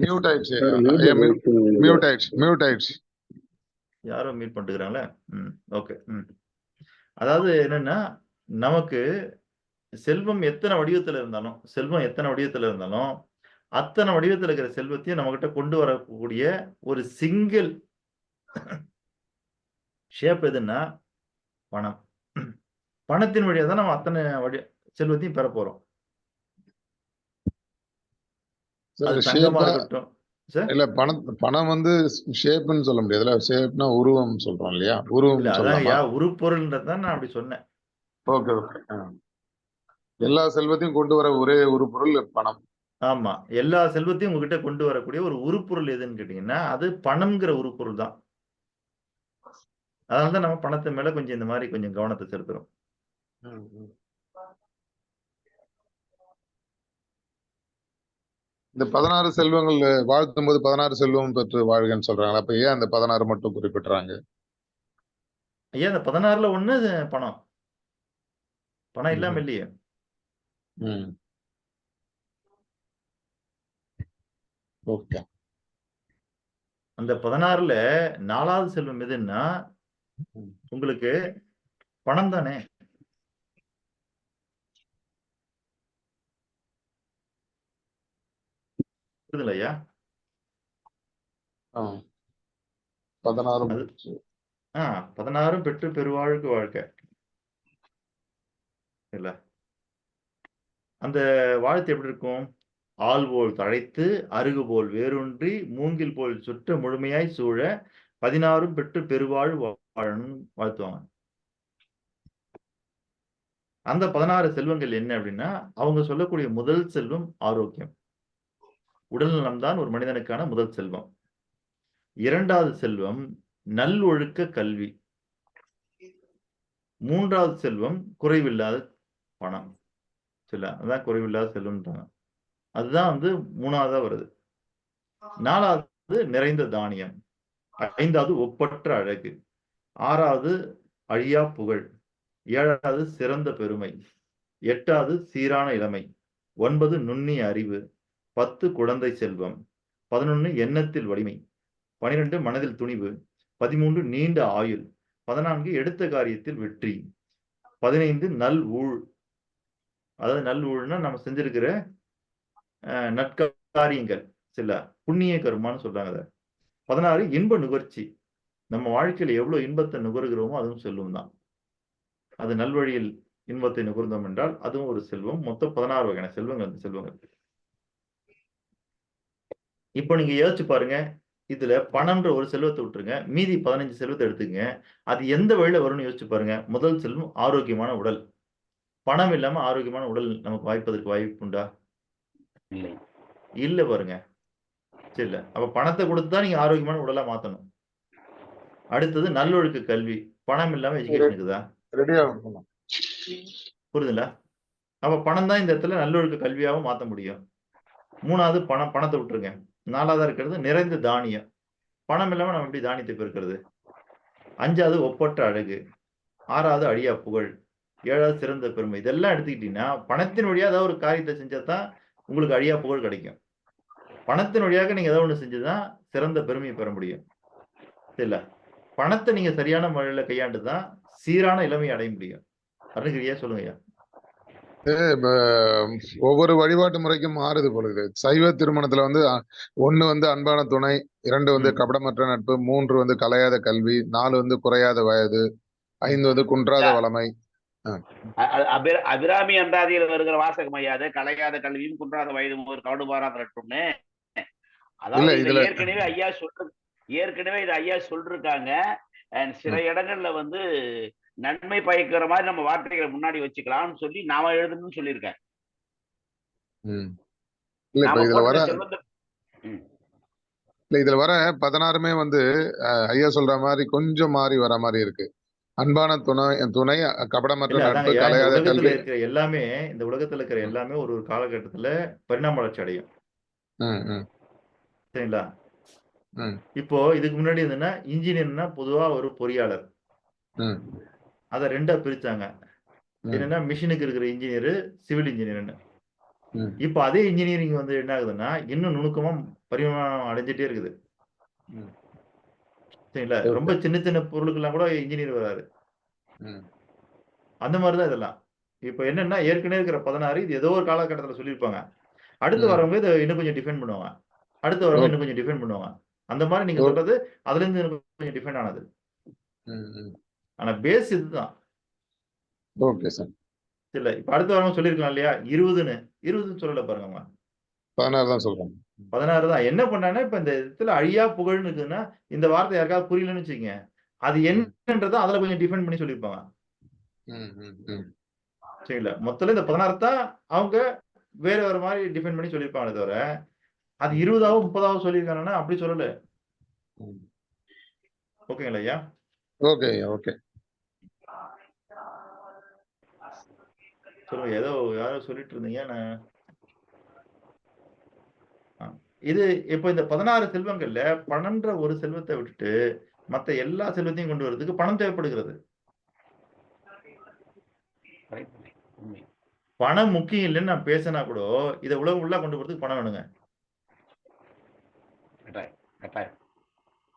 மியூட் ஆயிடுச்சு. மியூட் ஆயிடுச்சு. யாரோ மீட் பண்ணிட்டுக்கிறாங்களே. ஓகே. அதாவது என்னன்னா, நமக்கு செல்வம் எத்தனை வடிவத்துல இருந்தாலும், அத்தனை வடிவத்துல இருக்கிற செல்வத்தையும் நம்மகிட்ட கொண்டு வரக்கூடிய ஒரு சிங்கிள் ஷேப் எதுன்னா பணம். பணத்தின் வழியா தான் நம்ம அத்தனை செல்வத்தையும் பெற போறோம். அது தங்கமா இருக்கட்டும். இல்ல பணம் வந்து ஷேப்னு சொல்ல முடியாதுல்ல. ஷேப்னா உருவம் சொல்றோம் இல்லையா? உருவம் சொல்லலாமா? உருப்பொருள்ன்றதான் நான் அப்படி சொன்னேன். ஓகே. எல்லா செல்வத்தையும் கொண்டு வர ஒரே ஒரு பொருள் பணம். ஆமா. எல்லா செல்வத்தையும் உங்ககிட்ட கொண்டு வரக்கூடிய ஒரு உருப்பொருள் எதுன்னு கேட்டீங்கன்னா, அது பணம்ங்கிற உருப்பொருள் தான். அதனால தான் நம்ம பணத்து மேல கொஞ்சம் இந்த மாதிரி கொஞ்சம் கவனத்தை செலுத்துறோம். இந்த 16 செல்வங்கள் வாழ்த்தும் போது 16 செல்வம் பெற்று வாழ்கன்னு சொல்றாங்க. அப்ப ஏன் அந்த 16 மட்டும் குறிப்பிடுறாங்க? ஐயா அந்த 16ல ஒண்ணு பணம். பணம் இல்லாம இல்லையே. ஓகே. அந்த 16ல 4வது செல்வம் எதுன்னா உங்களுக்கு பணம் தானே. புரியுதுல ஐயா? 16 பெற்று பெருவாழ்க்கு வாழ்க்கை. இல்ல. அந்த வாழ்த்து எப்படி இருக்கும்? ஆள் போல் தழைத்து, அருகு போல் வேரூன்றி, மூங்கில் போல் சுற்ற முழுமையாய் சூழ, 16 பெற்று பெருவாழ் வாழணும்னு வாழ்த்துவாங்க. அந்த 16 செல்வங்கள் என்ன அப்படின்னா, அவங்க சொல்லக்கூடிய முதல் செல்வம் ஆரோக்கியம். உடல் நலம் தான் ஒரு மனிதனுக்கான முதல் செல்வம். 2வது செல்வம் நல்லொழுக்க கல்வி. 3வது செல்வம் குறைவில்லாத பணம். சரிங்களா? அதான் குறைவில்லாத செல்வம்ன்றாங்க. அதுதான் வந்து 3வதா வருது. 4வது நிறைந்த தானியம். 5வது ஒப்பற்ற அழகு. 6வது அழியா புகழ். 7வது சிறந்த பெருமை. 8வது சீரான இளமை. 9 நுண்ணிய அறிவு. 10 குழந்தை செல்வம். 11 எண்ணத்தில் வலிமை. 12 மனதில் துணிவு. 13 நீண்ட ஆயுள். 14 எடுத்த காரியத்தில் வெற்றி. 15 நல் ஊழ். அதாவது நல் ஊழ்னா நம்ம செஞ்சிருக்கிற நற்காரியங்கள் சில புண்ணிய கர்மான்னு சொல்றாங்க அத. 16 இன்ப நுகர்ச்சி. நம்ம வாழ்க்கையில எவ்வளவு இன்பத்தை நுகர்கிறோமோ அதுவும் செல்வம் தான். அது நல்வழியில் இன்பத்தை நுகர்ந்தோம் என்றால் அதுவும் ஒரு செல்வம். மொத்தம் 16 வகையான செல்வங்கள். இப்போ நீங்க யோசிச்சு பாருங்க. இதுல பணம்ன்ற ஒரு செல்வத்தை விட்டுருங்க, மீதி 15 செல்வத்தை எடுத்துக்கங்க. அது எந்த வழியில வரும்னு யோசிச்சு பாருங்க. முதல் செல்வம் ஆரோக்கியமான உடல். பணம் இல்லாம ஆரோக்கியமான உடல் நமக்கு வாய்ப்பதற்கு வாய்ப்பு உண்டா? இல்லை. இல்ல பாருங்க. சரில்ல. அப்ப பணத்த குடுத்து தான் நீங்க ஆரோக்கியமான உடலா மாத்தணும். அடுத்தது நல்லொழுக்க கல்வி. பணம் இல்லாம எஜுகேஷன் இருக்குதா? ரெடியா புரியுதுங்களா? அப்ப பணம் தான் இந்த இடத்துல நல்லொழுக்க கல்வியாவும் மாத்த முடியும். 3வது பணத்த விட்டுருங்க. 4வதா இருக்கிறது நிறைந்த தானியம். பணம் இல்லாம நம்ம எப்படி தானியத்தை பெருக்கிறது? 5வது ஒப்பற்ற அழகு. 6வது அழியா புகழ். 7வது சிறந்த பெருமை. இதெல்லாம் எடுத்துக்கிட்டீங்கன்னா, பணத்தின் வழியா ஏதாவது ஒரு காரியத்த செஞ்சா தான் உங்களுக்கு அழியா புகழ் கிடைக்கும். பணத்தின் வழியாக நீங்க ஏதோ ஒண்ணு செஞ்சு தான் சிறந்த பெருமையை பெற முடியும். சரில்ல? பணத்த நீங்க சரியான முறையில கையாண்டு தான் சீரான இளமையை அடைய முடியும். அருணகிரியா சொல்லுங்கய்யா. ஒவ்வொரு வழிபாட்டு முறைக்கும் மாறுது பொழுது. சைவ திருமணத்துல வந்து 1 வந்து அன்பான துணை, 2 வந்து கபடமற்ற நட்பு, 3 வந்து கலையாத கல்வி, 4 வந்து குறையாத வயது, 5 வந்து குன்றாத வளமை. அபிராமி அந்தாதியில வருகிற வாசகம் ஐயா, அது கலையாத கல்வியும் குன்றாத வயதும் ஒரு கவடு பாராத நட்புன்னு. அதாவது இதுல ஏற்கனவே இது ஐயா சொல்லிருக்காங்க. சில இடங்கள்ல வந்து நன்மை பயக்கிற மாதிரி நம்ம வார்த்தைகளை முன்னாடி வச்சுக்கலாம்னு சொல்லி நாம எழுதணும்னு சொல்லியிருக்கேன். இல்ல இப்ப இதுல வர 16மே வந்து ஐயா சொல்ற மாதிரி கொஞ்சம் மாறி வர மாதிரி இருக்கு. அன்பான துணை, கபடமற்ற நட்பு, கலையாத கல்வி. எல்லாமே இந்த உலகத்துல இருக்கிற எல்லாமே ஒரு காலகட்டத்துல பரிணாம வளர்ச்சி அடையும். சரிங்களா? இப்போ இதுக்கு முன்னாடி என்னன்னா இன்ஜினியர்னா பொதுவா ஒரு பொறியாளர். அத 2ஆ பிரிச்சாங்க. என்னன்னா மிஷினுக்கு இருக்கிற இன்ஜினியர், சிவில் இன்ஜினியர்னு. இப்ப அதே இன்ஜினியரிங் வந்து என்ன ஆகுதுன்னா இன்னும் நுணுக்கமா பரிமாணம் அடைஞ்சிட்டே இருக்குது. சரிங்களா? ரொம்ப சின்ன சின்ன பொருளுக்கெல்லாம் கூட இன்ஜினியர் வராரு. அந்த மாதிரிதான் இதெல்லாம். இப்ப என்னன்னா ஏற்கனவே இருக்கிற 16 இது ஏதோ ஒரு காலகட்டத்துல சொல்லியிருப்பாங்க. அடுத்து வரவங்க இதை இன்னும் கொஞ்சம் டிஃபைன் பண்ணுவாங்க. அடுத்து வரவங்க இன்னும் கொஞ்சம் டிஃபைன் பண்ணுவாங்க. அந்த மாதிரி நீங்க சொல்றது அதுல இருந்து கொஞ்சம் டிஃபைன் ஆனது. ஆனா பேஸ் இதுதான். Okay sir. இல்ல இப்ப அடுத்து வரவங்க சொல்லிருக்கலாம் இல்லையா 20ன்னு சொல்லல பாருங்க அவங்க. 16 தான் சொல்றாங்க. 16 தான். என்ன பண்ணாங்கன்னா இப்ப இந்த இடத்துல அழியா புகழ்னு இருக்குன்னா இந்த வார்த்தை யாருக்காவது புரியலன்னு வச்சுக்கங்க. அது என்னன்றதை அதுல கொஞ்சம் டிஃபைன் பண்ணி சொல்லியிருப்பாங்க. சரிங்களா? மொத்தத்துல இந்த 16 தான் அவங்க வேற ஒரு மாதிரி டிஃபைன் பண்ணி சொல்லியிருப்பாங்க தவிர அது 20ஆவும் 30ஆவும் சொல்லியிருக்காங்கன்னா அப்படி சொல்லல. ஓகேங்களா ஐயா? Okay okay. சொல்லுங்க. ஏதோ யாரோ சொல்லிட்டு இருந்தீங்க. இது இப்ப இந்த 16 செல்வங்கள்ல பணம்ன்ற ஒரு செல்வத்தை விட்டுட்டு மத்த எல்லா செல்வத்தையும் கொண்டு வரதுக்கு பணம் தேவைப்படுகிறது. பணம் முக்கியம் இல்லைன்னு நான் பேசினா கூட இதை உலகம் உள்ள கொண்டு போறதுக்கு பணம் வேணுங்க.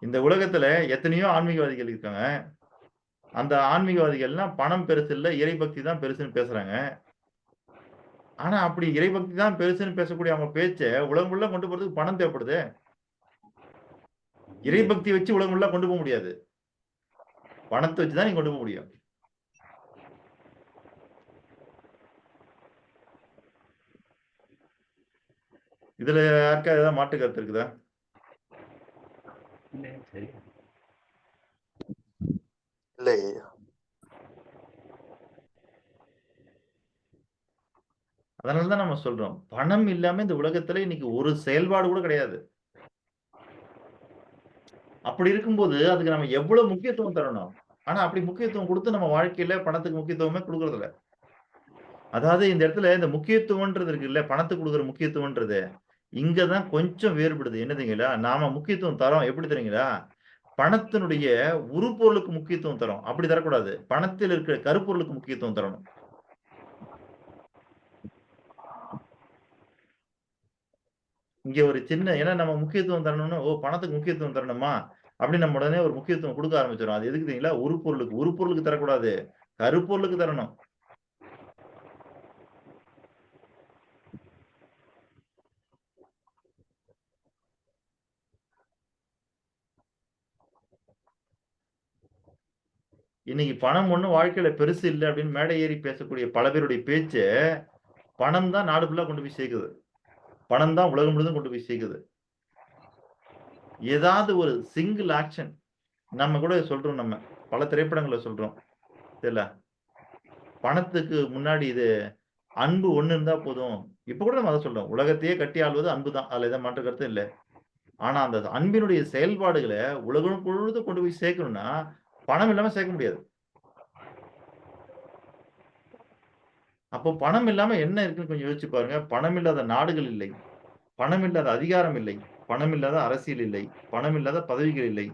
இந்த உலகத்துல எத்தனையோ ஆன்மீகவாதிகள் இருக்காங்க. அந்த ஆன்மீகவாதிகள்லாம் பணம் பெருசு இல்ல, இறைபக்தி தான் பெருசுன்னு பேசுறாங்க. ஆனா அப்படி இறைபக்தி தான் பெருசுன்னு பேசக்கூடிய அவங்க பேச்ச உலகம் உள்ள கொண்டு போறதுக்கு பணம் தேவைப்படுது. இறைபக்தி வச்சு உலகம் உள்ள கொண்டு போக முடியாது. பணத்தை வச்சுதான் நீங்க கொண்டு போக முடியும். இதுல யாருக்கா ஏதாவது மாற்று கருத்து இருக்குதா? இல்லை. அதனாலதான் நம்ம சொல்றோம் பணம் இல்லாம இந்த உலகத்துல இன்னைக்கு ஒரு செயல்பாடு கூட கிடையாது. அப்படி இருக்கும்போது அதுக்கு நம்ம எவ்வளவு முக்கியத்துவம் தரணும். ஆனா அப்படி முக்கியத்துவம் கொடுத்து நம்ம வாழ்க்கையில பணத்துக்கு முக்கியத்துவமே கொடுக்கறது இல்ல. அதாவது இந்த இடத்துல இந்த முக்கியத்துவம்ன்றது இருக்கு இல்ல, பணத்துக்கு கொடுக்குற முக்கியத்துவம்ன்றது இங்கதான் கொஞ்சம் வேறுபடுது. என்னதுங்களா? நாம முக்கியத்துவம் தரோம் எப்படி தெரியுங்களா? பணத்தினுடைய உருப்பொருளுக்கு முக்கியத்துவம் தரோம். அப்படி தரக்கூடாது. பணத்தில் இருக்கிற கருப்பொருளுக்கு முக்கியத்துவம் தரணும். இங்க ஒரு சின்ன ஏன்னா நம்ம முக்கியத்துவம் தரணும்னு பணத்துக்கு முக்கியத்துவம் தரணுமா அப்படின்னு நம்ம உடனே ஒரு முக்கியத்துவம் கொடுக்க ஆரம்பிச்சிடும். அது எதுக்கு தெரியுங்களா? உருப்பொருளுக்கு தரக்கூடாது, கருப்பொருளுக்கு தரணும். இன்னைக்கு பணம் ஒண்ணும் வாழ்க்கையில பெருசு இல்லை அப்படின்னு மேடை ஏறி பேசக்கூடிய பல பேருடைய பேச்ச பணம் தான் நாடு ஃபுல்லா கொண்டு போய் சேர்க்குது. பணம் தான் உலகம் முழுதும் கொண்டு போய் சேர்க்குது. ஏதாவது ஒரு சிங்கிள் ஆக்ஷன் நம்ம கூட சொல்றோம், நம்ம பல திரைப்படங்களை சொல்றோம் தெரியல, பணத்துக்கு முன்னாடி இது அன்பு ஒண்ணு இருந்தா போதும். இப்ப கூட நம்ம அதை சொல்றோம், உலகத்தையே கட்டி ஆள்வது அன்பு தான், அதுல எந்த மாற்று கருத்தும் இல்லை. ஆனா அந்த அன்பினுடைய செயல்பாடுகளை உலகம் முழுவதும் கொண்டு போய் சேர்க்கணும்னா பணம் இல்லாம சேர்க்க முடியாது. அப்போ பணம் இல்லாம என்ன இருக்குன்னு கொஞ்சம் யோசிச்சு பாருங்க. பணம் இல்லாத நாடுகள் இல்லை, பணம் இல்லாத அதிகாரம் இல்லை, பணம் இல்லாத அரசியல் இல்லை, பணம் இல்லாத பதவிகள் இல்லை,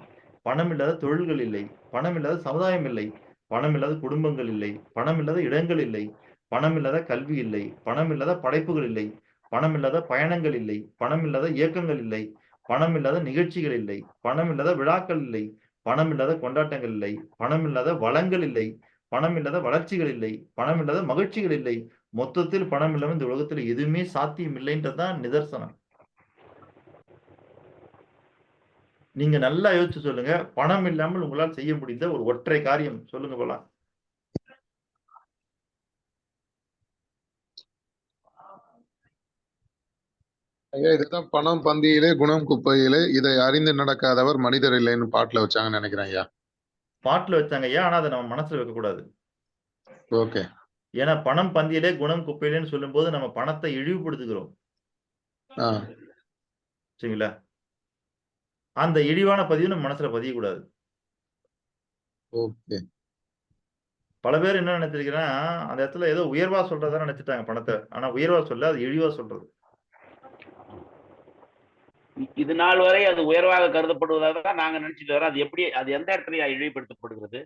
பணம் இல்லாத தொழில்கள் இல்லை, பணம் இல்லாத சமுதாயம் இல்லை, பணம் இல்லாத குடும்பங்கள் இல்லை, பணம் இல்லாத இடங்கள் இல்லை, பணம் இல்லாத கல்வி இல்லை, பணம் இல்லாத படைப்புகள் இல்லை, பணம் இல்லாத பயணங்கள் இல்லை, பணம் இல்லாத இயக்கங்கள் இல்லை, பணம் இல்லாத நிகழ்ச்சிகள் இல்லை, பணம் இல்லாத விழாக்கள் இல்லை, பணம் இல்லாத கொண்டாட்டங்கள் இல்லை, பணம் இல்லாத வளங்கள் இல்லை, பணம் இல்லாத வளர்ச்சிகள் இல்லை, பணம் இல்லாத மகிழ்ச்சிகள் இல்லை. மொத்தத்தில் பணம் இல்லாம இந்த உலகத்துல எதுவுமே சாத்தியம் இல்லைன்றதுதான் நிதர்சனம். நீங்க நல்லா யோசிச்சு சொல்லுங்க, பணம் இல்லாமல் உங்களால் செய்ய முடிந்த ஒரு ஒற்றை காரியம் சொல்லுங்க போலாம். ஐயா இதுதான் பணம் பந்தியிலே குணம் குப்பையிலே இதை அறிந்து நடக்காதவர் மனிதர் இல்லைன்னு பாட்டுல வச்சாங்கன்னு நினைக்கிறேன் ஐயா. பாட்டுல வச்சாங்க ஐயா, ஆனா அதை நம்ம மனசுல வைக்க கூடாது. ஓகே. ஏன்னா பணம் பந்தியிலே குணம் குப்பையிலேன்னு சொல்லும் போது நம்ம பணத்தை இழிவுபடுத்துகிறோம். சரிங்களா? அந்த இழிவான பதிவு நம்ம மனசுல பதியக்கூடாது. ஓகே. பல பேர் என்ன நினைச்சிருக்கிறேன், அந்த இடத்துல ஏதோ உயர்வா சொல்றதா நினைச்சிட்டாங்க பணத்தை. ஆனா உயர்வா சொல்ல, அது இழிவா சொல்றது. இது நாள் வரை அது உயர்வாக கருதப்படுவதாக தான் நாங்க நினைச்சிட்டு வரோம். அது எப்படி, அது எந்த இடத்துல இழிவுபடுத்தப்படுகிறது?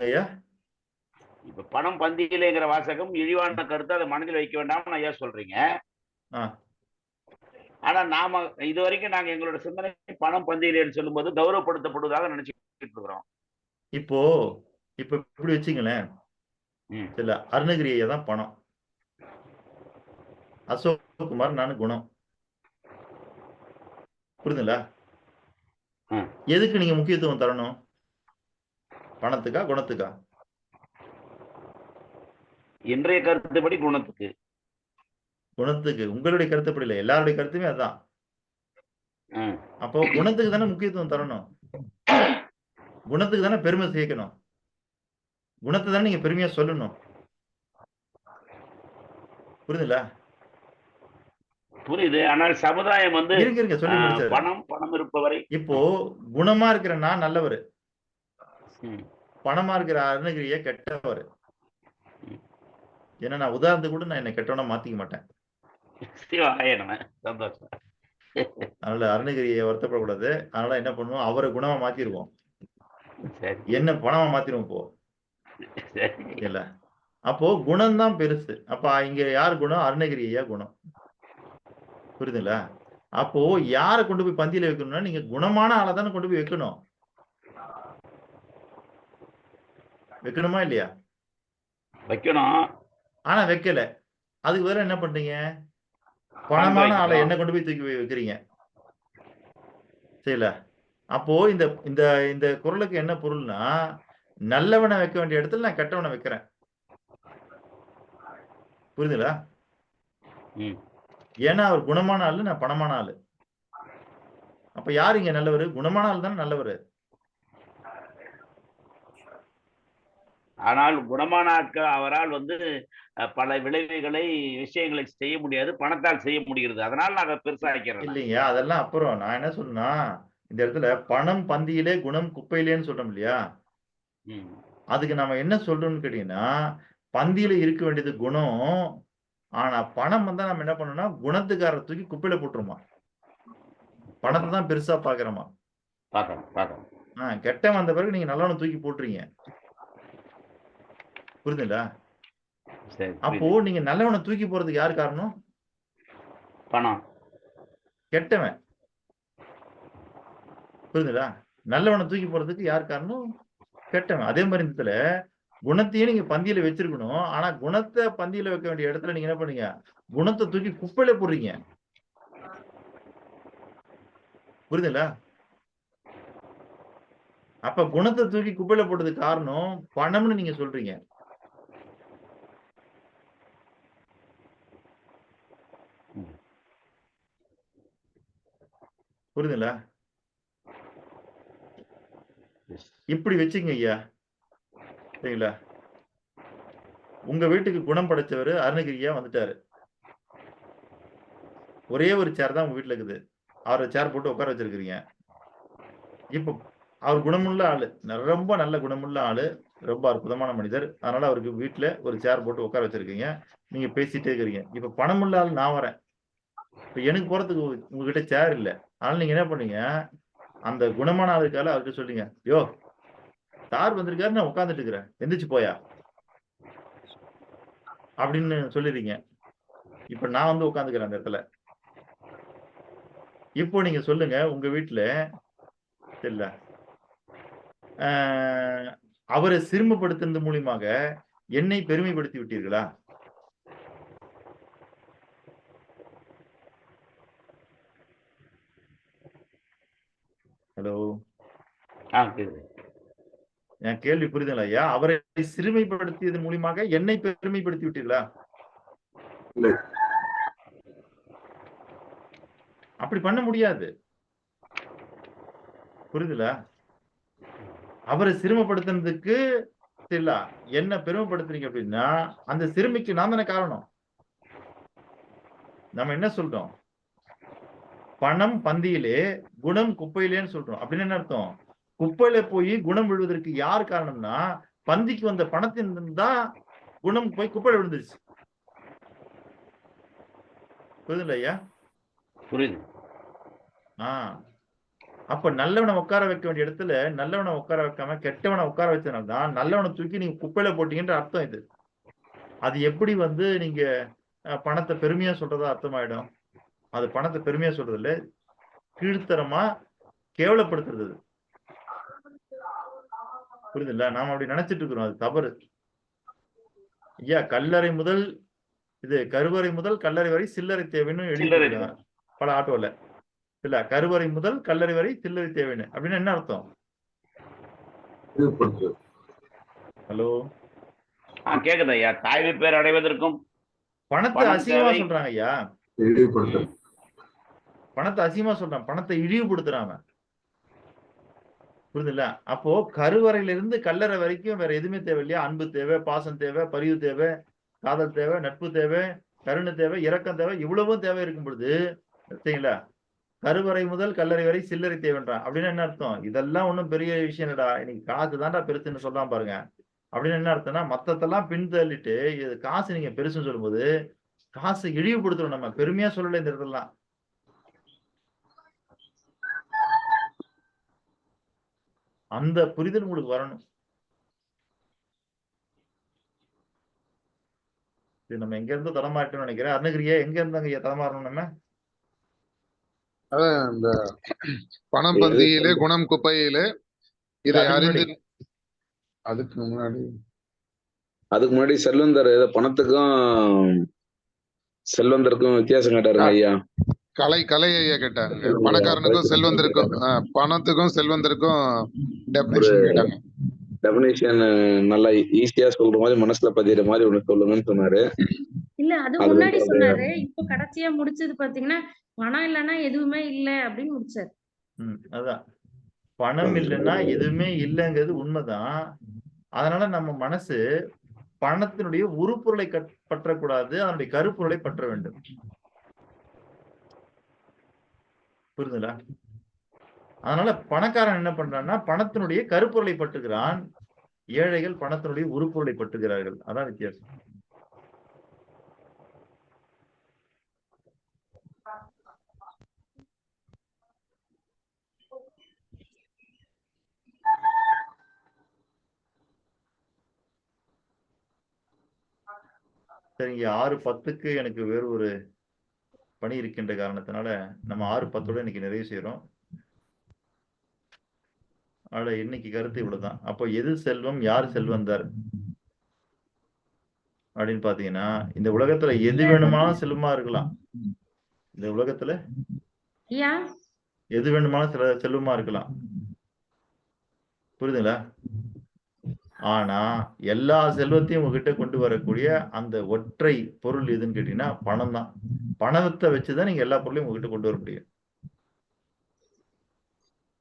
ஐயா இப்ப பணம் பந்தியிலேங்கிற வாசகம் இழிவான கருத்தை அதை மனதில் வைக்க வேண்டாம்னு ஐயா சொல்றீங்க. ஆனா நாம இது வரைக்கும் நாங்க எங்களோட சிந்தனை பணம் பந்தியிலேன்னு சொல்லும் போது கௌரவப்படுத்தப்படுவதாக நினைச்சுட்டு இருக்கிறோம். இப்போ இப்படி வச்சுங்களேன், இல்ல அருணகிரி ஐயா தான் பணம், அசோக் குமார் நானு குணம். புரியுதுங்களா? எதுக்கு நீங்க முக்கியத்துவம் தரணும்? பணத்துக்கா குணத்துக்கா? இன்றைய கருத்துப்படி குணத்துக்கு. குணத்துக்கு. உங்களுடைய கருத்துப்படி இல்லை, எல்லாருடைய கருத்துமே அதுதான். அப்போ குணத்துக்கு தானே முக்கியத்துவம் தரணும், குணத்துக்கு தானே பெருமை சேர்க்கணும், குணத்தை தானே நீங்க பெருமையா சொல்லணும். புரியுதுங்களா? புரியுது. ஆனால் சமுதாயம் வந்து இருங்க சொல்லி முடிச்சாரு. பணம் இருப்பவரை இப்போ குணமா இருக்கிற நான் நல்லவர், பணமா இருக்கிற அருணகிரியை கெட்டவர். ஏன்னா நான் உதாரணத்துக்கு கூட நான் என்ன கெட்டவனா மாத்திக்க மாட்டேன். சந்தோஷம். அதனால அருணகிரியை வருத்தப்படக்கூடாது. அதனால என்ன பண்ணுவோம், அவரை குணமா மாத்திருவோம், என்ன பணமா மாத்திருவோம். இப்போ இல்ல, அப்போ குணம் தான் பெருசு. அப்ப இங்க யார் குணம்? அருணகிரி ஐயா குணம். புரியுதுங்களா? அப்போ யாரை கொண்டு போய் பந்தியில வைக்கணும்னா நீங்க குணமான ஆளை தானே கொண்டு போய் வைக்கணும். வைக்கணுமா இல்லையா? வைக்கணும். ஆனா வைக்கல. அதுக்கு வேற என்ன பண்றீங்க? பணமான ஆளை என்ன கொண்டு போய் தூக்கி வைக்கிறீங்க. சரில? அப்போ இந்த இந்த இந்த குறளுக்கு என்ன பொருள்னா, நல்லவனை வைக்க வேண்டிய இடத்துல நான் கெட்டவனை வைக்கிறேன். புரியுதுங்களா? ஏன்னா அவர் குணமான ஆளு, நான் பணமான ஆளு. அப்ப யாரு இங்க நல்லவரு? குணமான ஆள் தானே நல்லவரு. ஆனால் குணமான ஆட்கள் அவரால் வந்து பல விளைவுகளை விஷயங்களை செய்ய முடியாது, பணத்தால் செய்ய முடிகிறது. அதனால நாங்க பெருசா வைக்கிறோம். இல்லைங்க, அதெல்லாம் அப்புறம். நான் என்ன சொன்னா, இந்த இடத்துல பணம் பந்தியிலே குணம் குப்பையிலேன்னு சொல்றோம் இல்லையா? அதுக்கு நம்ம என்ன சொல்றோம்னு கேட்டீங்கன்னா, பந்தியில இருக்க வேண்டியது குணம். ஆனா பணம் வந்தா நம்ம என்ன பண்ணணும்னா குணத்துக்கார தூக்கி குப்பையில போட்டுருமா, பணத்தை தான் பெருசா பாக்குறோமா. கெட்ட வந்த பிறகு நீங்க நல்லவனை தூக்கி போட்டுறீங்க. புரியுதுங்களா? அப்போ நீங்க நல்லவனை தூக்கி போறதுக்கு யாரு காரணம்? பணம். கெட்டவன். புரியுதுங்களா? நல்லவனை தூக்கி போறதுக்கு யார் காரணம்? கெட்டவன். அதே மாதிரி இடத்துல குணத்தையே நீங்க பந்தியில வச்சிருக்கணும். ஆனா குணத்தை பந்தியில வைக்க வேண்டிய இடத்துல நீங்க என்ன பண்ணீங்க, குணத்தை தூக்கி குப்பையில போடுறீங்க. புரியுதுங்களா? அப்ப குணத்தை தூக்கி குப்பையில போட்டதுக்கு காரணம் பணம்னு நீங்க சொல்றீங்க. புரியுதுங்களா? இப்படி வச்சுங்க ஐயா. சரிங்களா? உங்க வீட்டுக்கு குணம் படைச்சவர் அருணகிரியா வந்துட்டாரு. ஒரே ஒரு சேர் தான் உங்க வீட்டுல இருக்குது. அவரை சேர் போட்டு உட்கார வச்சிருக்கிறீங்க. இப்போ அவர் குணமுள்ள ஆளு, ரொம்ப நல்ல குணமுள்ள ஆளு, ரொம்ப அற்புதமான மனிதர். அதனால அவருக்கு வீட்டுல ஒரு சேர் போட்டு உட்கார வச்சிருக்கீங்க. நீங்க பேசிட்டே இருக்கிறீங்க. இப்ப பணமுள்ள ஆள் நான் வரேன். இப்ப எனக்கு போறதுக்கு உங்ககிட்ட சேர் இல்ல. அதனால நீங்க என்ன பண்ணீங்க, அந்த குணமான ஆளுக்கால அவர்கிட்ட சொல்றீங்க, யோ சார் வந்திருக்காரு, நான் உட்கார்ந்துட்டு இருக்கிறேன், எந்திரிச்சு போயா அப்படின்னு சொல்லிடுறீங்க. இப்ப நான் வந்து உட்கார்ந்துக்கிறேன் அந்த இடத்துல. இப்போ நீங்க சொல்லுங்க, உங்க வீட்டுல இல்ல அவரை சிறுமப்படுத்துறது மூலியமாக என்னை பெருமைப்படுத்தி விட்டீர்களா? ஹலோ, என் கேள்வி புரியுதுங்களா ஐயா? அவரை சிறுமைப்படுத்தியது மூலியமாக என்னை பெருமைப்படுத்தி விட்டீர்களா? இல்லை. அப்படி பண்ண முடியாது. புரியுதுல? அவரை சிறுமப்படுத்துறதுக்கு இல்ல என்ன பெருமைப்படுத்துறீங்க அப்படின்னா, அந்த சிறுமிக்கு நான் தானே காரணம். நம்ம என்ன சொல்றோம், பணம் பந்தியிலே குணம் குப்பையிலேன்னு சொல்றோம். அப்படின்னு என்ன அர்த்தம்? குப்பையில போய் குணம் விழுவதற்கு யார் காரணம்னா, பந்திக்கு வந்த பணத்தின் தான் குணம் போய் குப்பையில விழுந்துருச்சு. புரியுதுல்ல ஐயா? புரியுது. அப்ப நல்லவனை உட்கார வைக்க வேண்டிய இடத்துல நல்லவனை உட்கார வைக்காம கெட்டவனை உட்கார வச்சதுனால தான் நல்லவனை தூக்கி நீங்க குப்பையில போட்டீங்கன்ற அர்த்தம் இது. அது எப்படி வந்து நீங்க பணத்தை பெருமையா சொல்றதா அர்த்தமாயிடும்? அது பணத்தை பெருமையா சொல்றது இல்ல, கீழ்த்தரமா கேவலப்படுத்துறது. புரியுதுல்ல? நாம அப்படி நினைச்சிட்டு இருக்கிறோம், அது தவறு ஐயா. கல்லறை முதல் கருவறை முதல் கல்லறை வரை சில்லறை தேவைன்னு எழுதி பல ஆட்டோல இல்ல, கருவறை முதல் கல்லறை வரை சில்லறை தேவைன்னு அப்படின்னு என்ன அர்த்தம்? ஹலோ, கேக்குது ஐயா. தாய்மை பேர் அடைவதற்கும் பணத்தை அசிங்கமா சொல்றாங்க ஐயா. பணத்தை அசிங்கமா சொல்றான், பணத்தை இழிவுபடுத்துறாங்க. புரியுதுல்ல? அப்போ கருவறையில இருந்து கல்லறை வரைக்கும் வேற எதுவுமே தேவை இல்லையா? அன்பு தேவை, பாசம் தேவை, பரிவு தேவை, காதல் தேவை, நட்பு தேவை, கருணை தேவை, இரக்கம் தேவை, இவ்வளவும் தேவை இருக்கும் பொழுது சரிங்களா, கருவறை முதல் கல்லறை வரை சில்லறை தேவைன்றான். அப்படின்னு என்ன அர்த்தம்? இதெல்லாம் ஒண்ணும் பெரிய விஷயம் இல்லடா, இன்னைக்கு காசு தான்டா பெருசுன்னு சொல்லலாம் பாருங்க. அப்படின்னு என்ன அர்த்தம்னா, மத்ததெல்லாம் பின்தள்ளிட்டு இது காசு நீங்க பெருசுன்னு சொல்லும்போது காசு இழிவுபடுத்துறோம். நம்ம பெருமையா சொல்லல இந்த இடத்துலாம். அந்த புரிதல் உங்களுக்கு வரணும். இது நம்ம எங்க இருந்து தடமாட்டோம்னு நினைக்கிறேன். அருணகிரியா எங்க இருந்தாங்க ஐயா தடமாறணும் நம்ம? அதான் இந்த பணம் பந்தியிலே குணம் குப்பையிலே இதை அறிந்து. அதுக்கு முன்னாடி செல்வந்தர் பணத்துக்கும் செல்வந்தருக்கும் வித்தியாசம் கேட்டாருங்க ஐயா. கலை ஐயா கேட்டாங்க. பணக்காரனுக்கும் செல்வந்தருக்கும், பணத்துக்கும் செல்வந்தருக்கும் டெபினிஷன் கேட்டாங்க. டெபினிஷன் நல்லா ஈஸியா சொல்ற மாதிரி மனசுல பதிகிற மாதிரி ஒண்ணு சொல்லுங்கன்னு சொன்னாரு. இல்ல அது முன்னாடி சொன்னாரு. இப்ப கடைசியா முடிச்சது பாத்தீங்கன்னா பணம் இல்லைன்னா எதுவுமே இல்ல அப்படின்னு முடிச்சாரு. அதான் பணம் இல்லைன்னா எதுவுமே இல்லைங்கிறது உண்மைதான். அதனால நம்ம மனசு பணத்தினுடைய உருப்பொருளை பற்றக்கூடாது, அதனுடைய கருப்பொருளை பற்ற வேண்டும். புரியுதுங்களா? அதனால பணக்காரன் என்ன பண்றான்னா பணத்தினுடைய கருப்பொருளை பற்றுகிறான், ஏழைகள் பணத்தினுடைய உருப்பொருளை பற்றுகிறார்கள். அதான் வித்தியாசம். சரிங்க, 6:10க்கு எனக்கு வேறு ஒரு பணி இருக்கின்ற காரணத்தினால நம்ம 6:10 இன்னைக்கு நிறைவு செய்யறோம். இன்னைக்கு கருத்து இவ்வளவுதான். அப்போ எது செல்வம், யார் செல்வந்தர் அப்படின்னு பாத்தீங்கன்னா, இந்த உலகத்துல எது வேணுமானாலும் செல்வமா இருக்கலாம். இந்த உலகத்துல எது வேணுமானாலும் செல்வமா இருக்கலாம். புரியுதுங்களா? ஆனா எல்லா செல்வத்தையும் உங்ககிட்ட கொண்டு வரக்கூடிய அந்த ஒற்றை பொருள் எதுன்னு கேட்டீங்கன்னா பணம் தான். பணத்தை வச்சுதான் நீங்க எல்லா பொருளையும் உங்ககிட்ட கொண்டு வர முடியும்.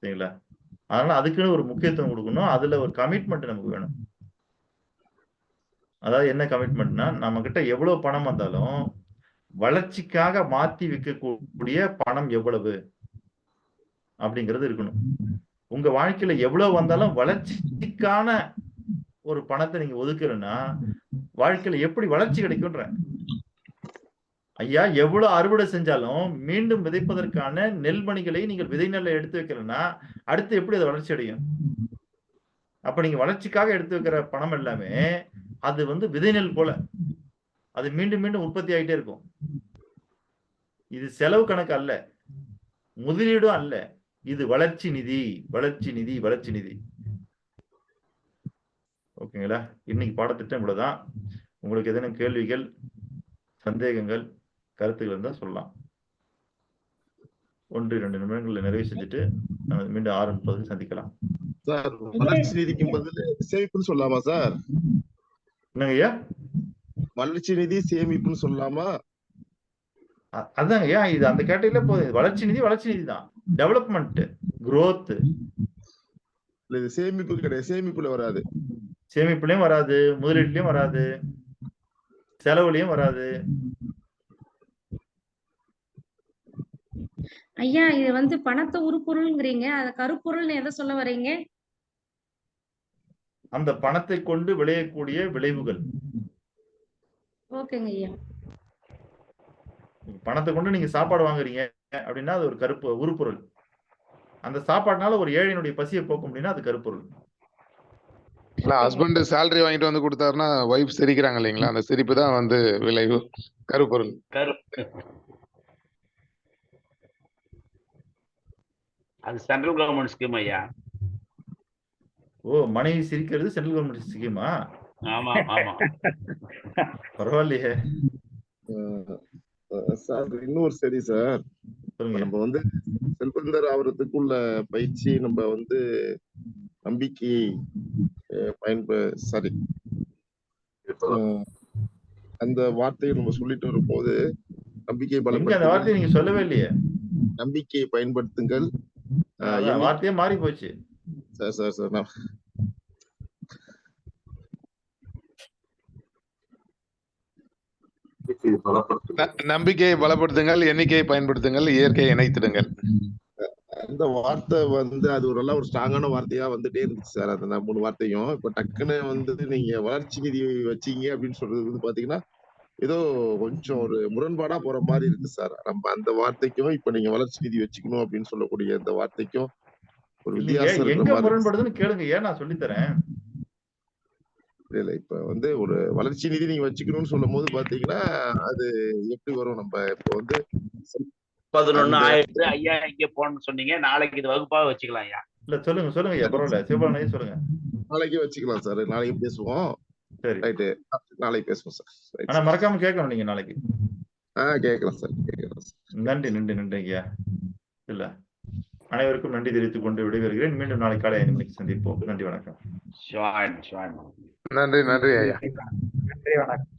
சரிங்களா? அதனால அதுக்குன்னு ஒரு முக்கியத்துவம் கொடுக்கணும். அதுல ஒரு கமிட்மெண்ட் நமக்கு வேணும். அதாவது என்ன கமிட்மெண்ட்னா, நம்ம கிட்ட எவ்வளவு பணம் வந்தாலும் வளர்ச்சிக்காக மாத்தி வைக்கக்கூடிய பணம் எவ்வளவு அப்படிங்கிறது இருக்கணும். உங்க வாழ்க்கையில எவ்வளவு வந்தாலும் வளர்ச்சிக்கான ஒரு பணத்தை நீங்க ஒதுக்குறேன்னா வாழ்க்கையில எப்படி வளர்ச்சி கிடைக்கும்ன்ற. ஐயா, எவ்வளவு அறுவடை செஞ்சாலும் மீண்டும் விதைப்பதற்கான நெல்மணிகளை நீங்கள் விதை நெல்லை எடுத்து வைக்கிறேன்னா அடுத்து எப்படி அது வளர்ச்சி அடையும்? அப்ப நீங்க வளர்ச்சிக்காக எடுத்து வைக்கிற பணம் எல்லாமே அது வந்து விதை நெல் போல அது மீண்டும் மீண்டும் உற்பத்தி ஆகிட்டே இருக்கும். இது செலவு கணக்கு அல்ல, முதலீடும் அல்ல, இது வளர்ச்சி நிதி, வளர்ச்சி நிதி, வளர்ச்சி நிதி. ஓகேங்களா? இன்னைக்கு பாடத்திட்டம் இவ்வளவுதான். உங்களுக்கு ஏதேனும் கேள்விகள், சந்தேகங்கள், கருத்துக்கள் இருந்தா சொல்லலாம். 1-2 நிமிடங்கள்ல நிறைவு செஞ்சுட்டு நம்ம மீண்டும் 6:30 சந்திக்கலாம். சார், வளர்ச்சி நிதிக்கு பதில் சேமிப்புன்னு சொல்லலாமா சார்? என்னங்க ஐயா? வளர்ச்சி நிதி சேமிப்புன்னு சொல்லலாமா? அதாங்க ஐயா, இது அந்த கேட்டகரியில போகுது. வளர்ச்சி நிதி வளர்ச்சி நிதி தான், டெவலப்மெண்ட், growth. இது சேமிப்பு கிடையாது, சேமிப்புல வராது. சேமிப்புலயும் வராது, முதலீட்டுலயும் வராது, செலவுலயும் வராது. ஐயா, இது வந்து பணத்தை உருப்பொருள்ங்கிறீங்க, அத கருப்பொருள்னு எதை சொல்ல வர்றீங்க? அந்த பணத்தை கொண்டு விளையக்கூடிய விளைவுகள். ஓகேங்க ஐயா. பணத்தை கொண்டு நீங்க சாப்பாடு வாங்குறீங்க அப்படின்னா அது ஒரு கருப்பு உருப்பொருள். அந்த சாப்பாடுனால ஒரு ஏழையினுடைய பசியை போக்க முடியும்னா அது கருப்பொருள். ஹஸ்பண்ட் சேலரி வாங்கிட்டு வந்து கொடுத்தாருன்னா ஒய்ஃப் சிரிக்கிறாங்க இல்லைங்களா, அந்த சிரிப்பு தான் வந்து விளைவு, கருப்பொருள். அது சென்ட்ரல் கவர்மெண்ட் ஸ்கீம் ஐயா. ஓ, மனைவி சிரிக்கிறது சென்ட்ரல் கவர்மெண்ட் ஸ்கீமா? ஆமா ஆமா. பரவாயில்லையே சார். இன்னொரு சரி சார், சொல்லுங்க. நம்ம வந்து செல்வந்தர் ஆவறதுக்குள்ள பயிற்சி நம்ம வந்து நம்பிக்கை சாரி அந்த வார்த்தையை நம்ம சொல்லிட்டு வரும்போது நம்பிக்கை அந்த வார்த்தையை நீங்க சொல்லவே இல்லையே. நம்பிக்கையை பயன்படுத்துங்கள். வார்த்தையே மாறி போச்சு சார். சார் சார் நான் நம்பிக்கையை பலப்படுத்துங்கள், எண்ணிக்கையை பயன்படுத்துங்கள், இயற்கையை இணைத்திடுங்கள். அந்த வார்த்தை வந்து அது ஒரு நல்ல ஒரு ஸ்ட்ராங்கான வார்த்தையா வந்துட்டே இருந்துச்சு சார். அந்த 3 வார்த்தையும் இப்ப டக்குன்னு வந்து நீங்க வளர்ச்சி நிதி வச்சீங்க அப்படின்னு சொல்றது வந்து பாத்தீங்கன்னா ஏதோ கொஞ்சம் ஒரு முரண்பாடா போற மாதிரி இருக்கு சார். நம்ம அந்த வார்த்தைக்கும் இப்ப நீங்க வளர்ச்சி நிதி வச்சுக்கணும் அப்படின்னு சொல்லக்கூடிய அந்த வார்த்தைக்கும் ஒரு வித்தியாசம் எங்க முரண்படுதுன்னு கேளுங்க, ஏன் நான் சொல்லி தரேன். இல்ல இப்ப வந்து ஒரு வளர்ச்சி நிதி நீங்க வச்சுக்கணும்னு சொல்லும் போது பாத்தீங்கன்னா அது எப்படி வரும்? நம்ம இப்ப வந்து 11 ஆயிடுச்சு ஐயா, இங்க போன்னு சொன்னீங்க, நாளைக்கு இது வகுப்பாக வச்சுக்கலாம் ஐயா. இல்ல சொல்லுங்க ஐயா, பரவாயில்ல. சிவபாலனையே சொல்லுங்க. நாளைக்கே வச்சுக்கலாம் சார், நாளைக்கு பேசுவோம். சரி, ரைட்டு, நாளைக்கு பேசுவோம் சார். ஆனா மறக்காம கேட்கணும் நீங்க நாளைக்கு. கேட்கலாம் சார், கேட்கலாம் சார். நன்றி ஐயா. இல்ல, அனைவருக்கும் நன்றி தெரிவித்துக் கொண்டு விடைபெறுகிறேன். மீண்டும் நாளை காலை 5 மணிக்கு சந்திப்போம். நன்றி, வணக்கம். நன்றி ஐயா. நன்றி, வணக்கம்.